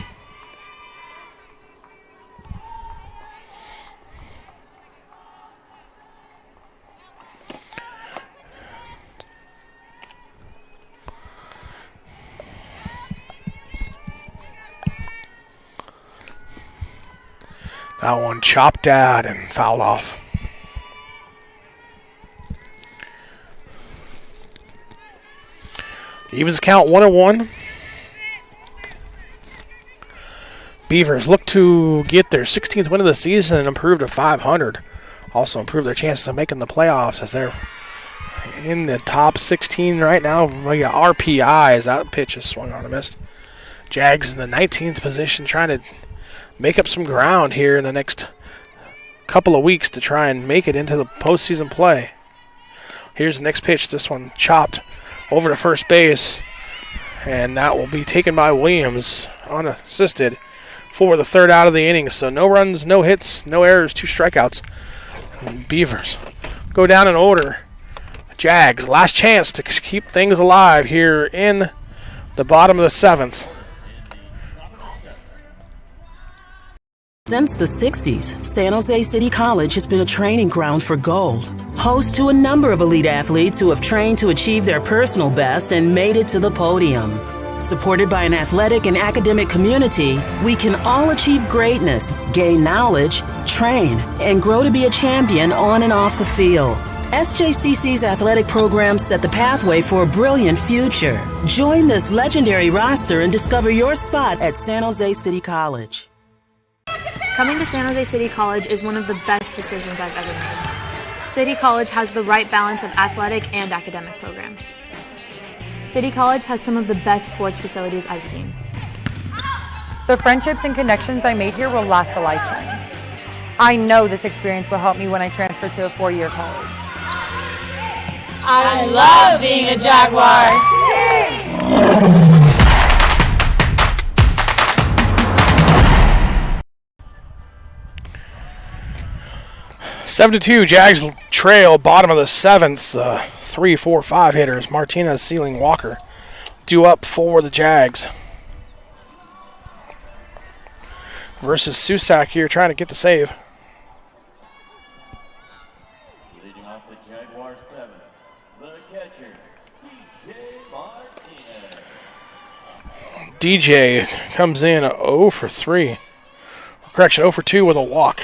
That one chopped out and fouled off. Evens count 1-1. Beavers look to get their 16th win of the season and improve to 500. Also improve their chances of making the playoffs as they're in the top 16 right now. We got RPIs. That pitch is swung on and missed. Jags in the 19th position, trying to make up some ground here in the next couple of weeks to try and make it into the postseason play. Here's the next pitch. This one chopped over to first base, and that will be taken by Williams unassisted for the third out of the inning. So no runs, no hits, no errors, 2 strikeouts. And Beavers go down in order. Jags, last chance to keep things alive here in the bottom of the 7th. Since the 60s, San Jose City College has been a training ground for gold. Host to a number of elite athletes who have trained to achieve their personal best and made it to the podium. Supported by an athletic and academic community, we can all achieve greatness, gain knowledge, train, and grow to be a champion on and off the field. SJCC's athletic programs set the pathway for a brilliant future. Join this legendary roster and discover your spot at San Jose City College. Coming to San Jose City College is one of the best decisions I've ever made. City College has the right balance of athletic and academic programs. City College has some of the best sports facilities I've seen. The friendships and connections I made here will last a lifetime. I know this experience will help me when I transfer to a 4-year college. I love being a Jaguar. 7-2, Jags trail, bottom of the 7th. 3, 4, 5 hitters. Martinez, Sealing, Walker due up for the Jags. Versus Susak here trying to get the save. Leading off the Jaguar 7, the catcher, DJ Martinez. DJ comes in 0 for 3. Correction, 0 for 2 with a walk.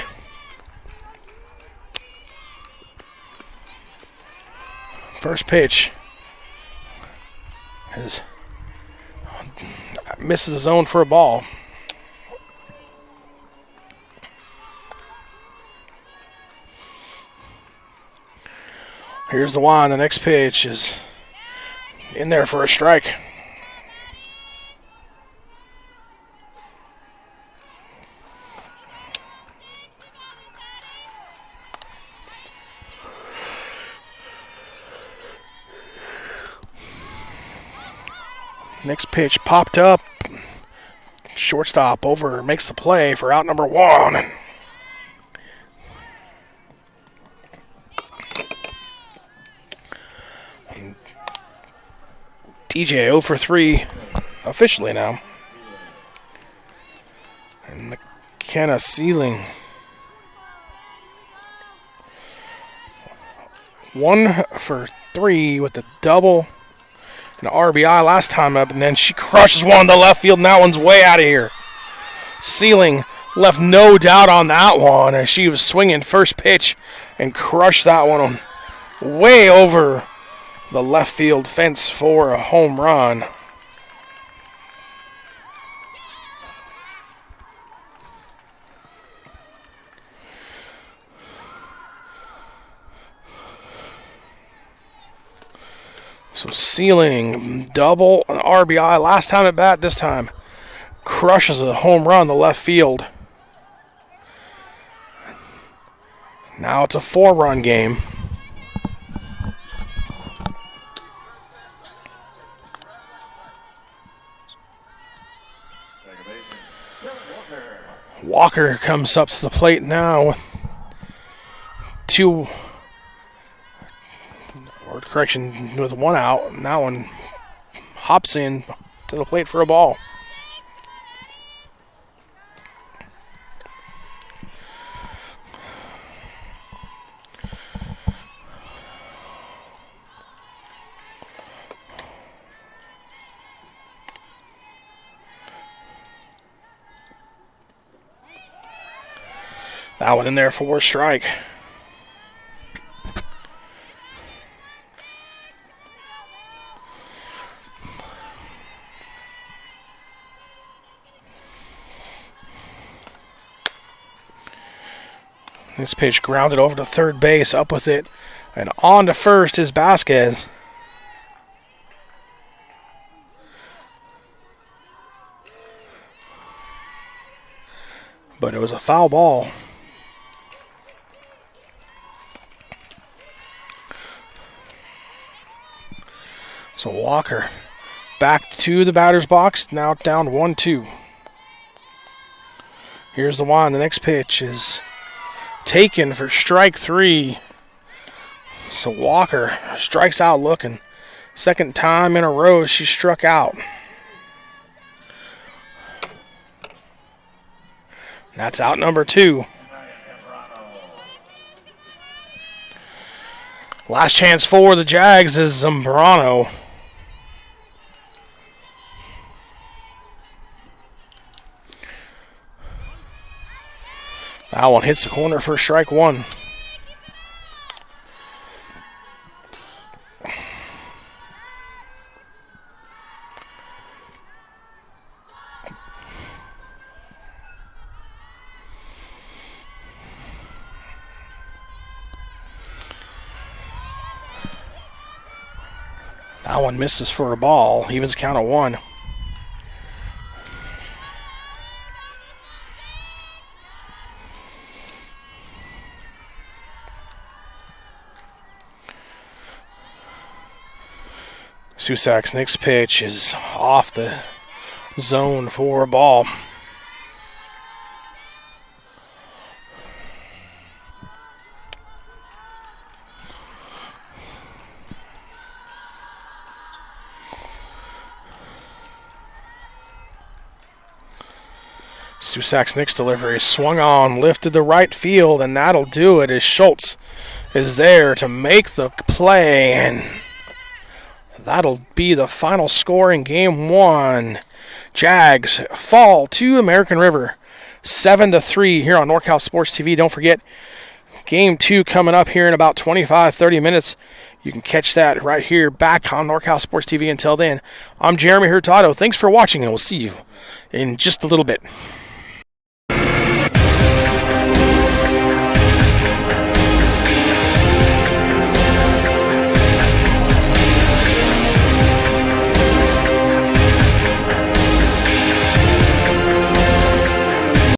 First pitch misses the zone for a ball. Here's the one. The next pitch is in there for a strike. Next pitch popped up. Shortstop over makes the play for out number 1. DJ 0 for 3 officially now. And McKenna Sealing 1 for 3 with the double. An RBI last time up, and then she crushes one in the left field, and that one's way out of here. Sealing left no doubt on that one as she was swinging first pitch and crushed that one way over the left field fence for a home run. So Sealing, double, an RBI. Last time at bat, this time crushes a home run the left field. Now it's a 4-run game. Walker comes up to the plate now with with 1 out. And that one hops in to the plate for a ball. That one in there for a strike. This pitch grounded over to third base, up with it, and on to first is Vasquez. But it was a foul ball. So Walker back to the batter's box, now down 1-2. Here's the one. The next pitch is taken for strike 3. So Walker strikes out looking. Second time in a row she struck out. That's out number 2. Last chance for the Jags is Zambrano. That one hits the corner for strike 1. That one misses for a ball. Evens count of 1. Susak's next pitch is off the zone for a ball. Susak's next delivery swung on, lifted to right field, and that'll do it as Schultz is there to make the play, and that'll be the final score in Game 1. Jags fall to American River 7-3 here on NorCal Sports TV. Don't forget, Game 2 coming up here in about 25-30 minutes. You can catch that right here back on NorCal Sports TV. Until then, I'm Jeremy Hurtado. Thanks for watching, and we'll see you in just a little bit.